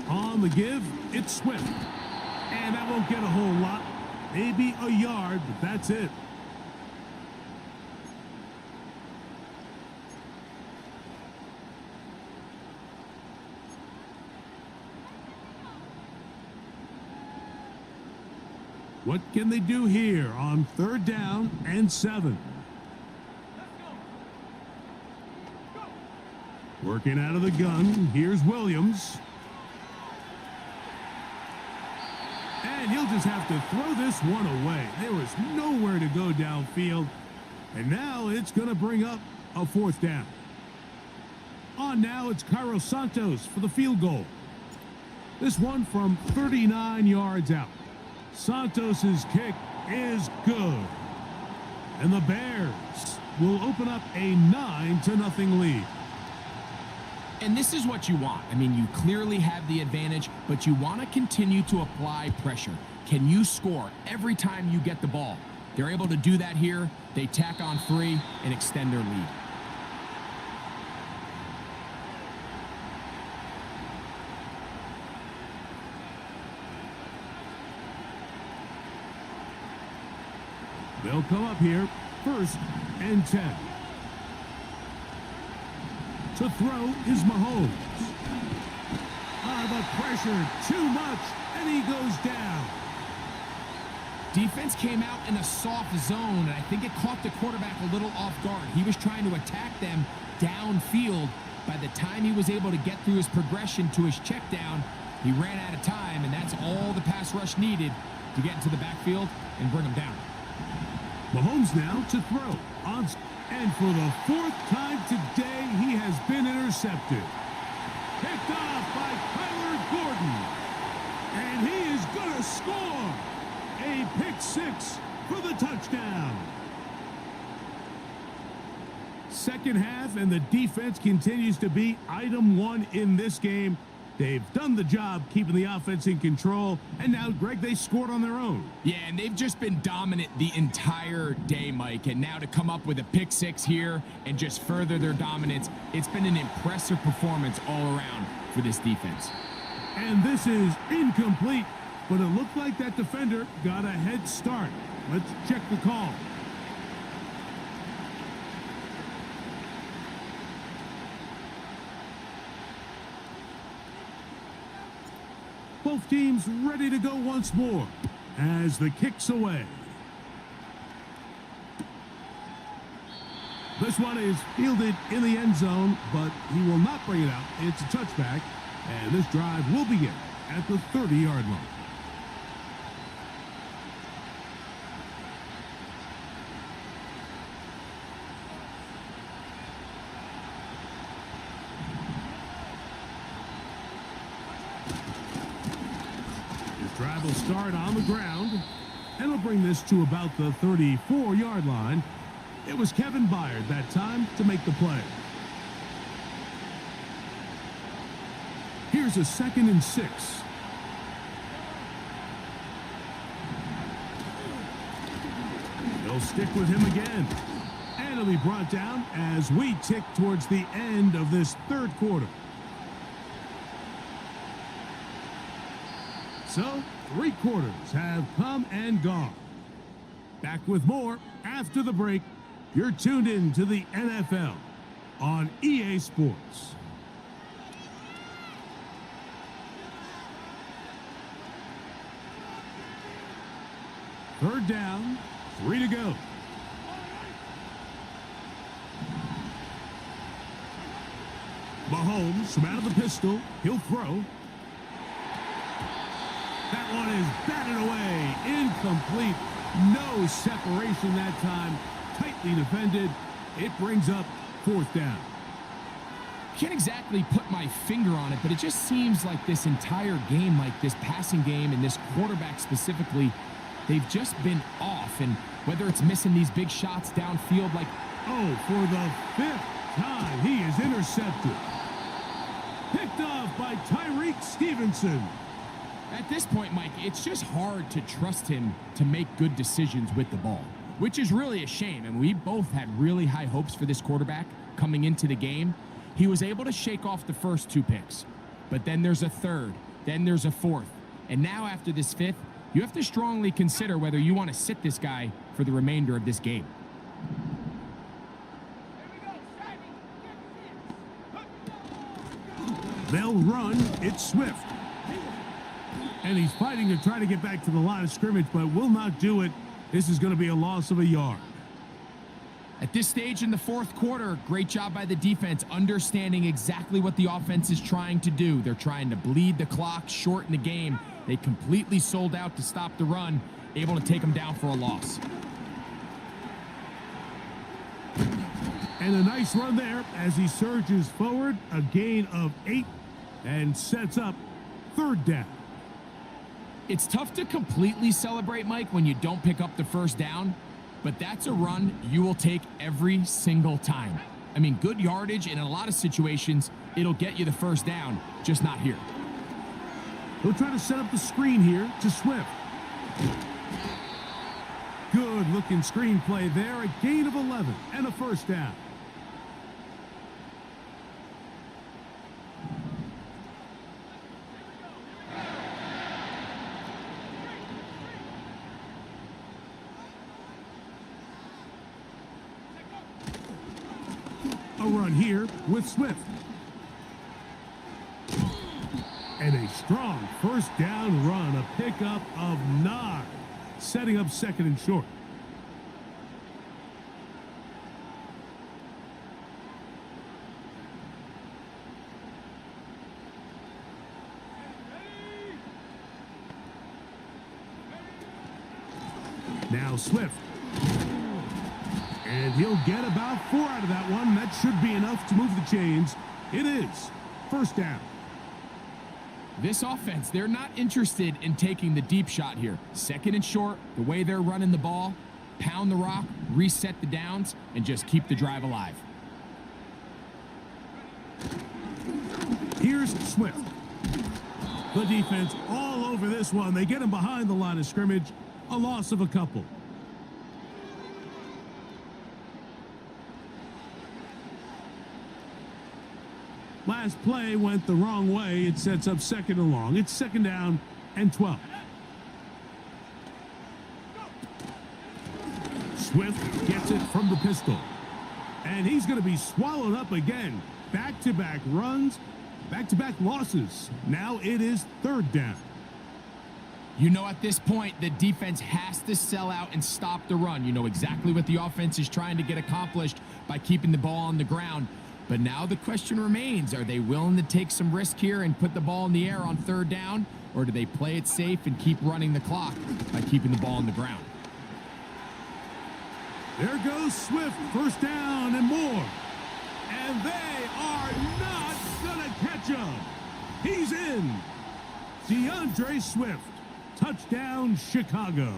On the give, it's Swift. And that won't get a whole lot. Maybe a yard, but that's it. What can they do here on third down and 7? Working out of the gun, here's Williams. And he'll just have to throw this one away. There was nowhere to go downfield. And now it's going to bring up a fourth down. On now, it's Cairo Santos for the field goal. This one from 39 yards out. Santos's kick is good. And the Bears will open up a 9-0 lead. And this is what you want. I mean, you clearly have the advantage, but you want to continue to apply pressure. Can you score every time you get the ball? They're able to do that here. They tack on 3 and extend their lead. They'll come up here, first and 10. To throw is Mahomes. The pressure, too much, and he goes down. Defense came out in a soft zone, and I think it caught the quarterback a little off guard. He was trying to attack them downfield. By the time he was able to get through his progression to his check down, he ran out of time, and that's all the pass rush needed to get into the backfield and bring him down. Mahomes now to throw. And for the fourth time today, he has been intercepted. Picked off by Kyler Gordon. And he is going to score. A pick six for the touchdown. Second half, and the defense continues to be item one in this game. They've done the job keeping the offense in control, and now, Greg, they scored on their own. Yeah, and they've just been dominant the entire day, Mike, and now to come up with a pick six here and just further their dominance, it's been an impressive performance all around for this defense. And this is incomplete, but it looked like that defender got a head start. Let's check the call. Both teams ready to go once more as the kick's away. This one is fielded in the end zone, but he will not bring it out. It's a touchback, and this drive will begin at the 30-yard line. Drive will start on the ground, and will bring this to about the 34-yard line. It was Kevin Byard that time to make the play. Here's a 2nd and 6. They'll stick with him again, and he'll be brought down as we tick towards the end of this third quarter. So, 3 quarters have come and gone. Back with more after the break. You're tuned in to the NFL on EA Sports. Third down, 3 to go. Mahomes from out of the pistol. He'll throw. That one is batted away. Incomplete. No separation that time. Tightly defended. It brings up 4th down. Can't exactly put my finger on it, but it just seems like this entire game, like this passing game and this quarterback specifically, they've just been off. And whether it's missing these big shots downfield, like, oh, for the 5th time, he is intercepted. Picked off by Tyreek Stevenson. At this point, Mike, it's just hard to trust him to make good decisions with the ball, which is really a shame. And we both had really high hopes for this quarterback coming into the game. He was able to shake off the first 2 picks, but then there's a 3rd, then there's a 4th. And now after this 5th, you have to strongly consider whether you want to sit this guy for the remainder of this game. They'll run. It's Swift. And he's fighting to try to get back to the line of scrimmage, but will not do it. This is going to be a loss of a yard. At this stage in the 4th quarter, great job by the defense, understanding exactly what the offense is trying to do. They're trying to bleed the clock, shorten the game. They completely sold out to stop the run, able to take them down for a loss. And a nice run there as he surges forward, a gain of 8, and sets up 3rd down. It's tough to completely celebrate, Mike, when you don't pick up the 1st down, but that's a run you will take every single time. I mean, good yardage, and in a lot of situations, it'll get you the 1st down, just not here. He'll try to set up the screen here to Swift. Good-looking screen play there, a gain of 11 and a 1st down. A run here with Swift. And a strong first down run, a pickup of 9, setting up second and short. Now Swift. And he'll get about 4 out of that one. That should be enough to move the chains. It is first down. This offense, they're not interested in taking the deep shot here. Second and short, the way they're running the ball, pound the rock, reset the downs, and just keep the drive alive. Here's Swift. The defense all over this one. They get him behind the line of scrimmage. A loss of a couple. Last play went the wrong way. It sets up second and long. It's second down and 12. Swift gets it from the pistol. And he's going to be swallowed up again. Back-to-back runs, back-to-back losses. Now it is third down. You know, at this point, the defense has to sell out and stop the run. You know exactly what the offense is trying to get accomplished by keeping the ball on the ground. But now the question remains, are they willing to take some risk here and put the ball in the air on third down? Or do they play it safe and keep running the clock by keeping the ball on the ground? There goes Swift, first down and more. And they are not going to catch him. He's in. DeAndre Swift, touchdown Chicago.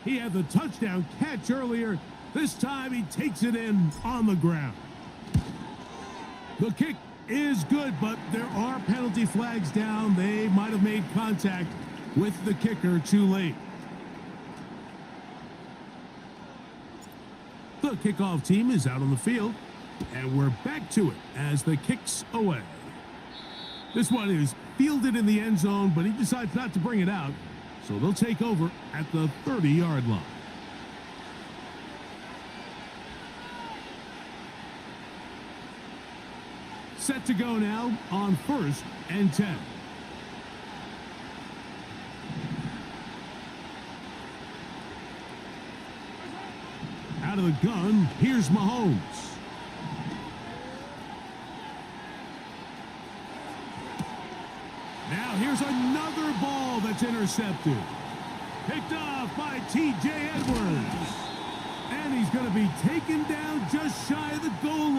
He had the touchdown catch earlier. This time he takes it in on the ground. The kick is good, but there are penalty flags down. They might have made contact with the kicker too late. The kickoff team is out on the field, and we're back to it as the kick's away. This one is fielded in the end zone, but he decides not to bring it out, so they'll take over at the 30-yard line. Set to go now on first and 10. Out of the gun, here's Mahomes. Now here's another ball that's intercepted. Picked off by T.J. Edwards. And he's going to be taken down just shy of the goal line.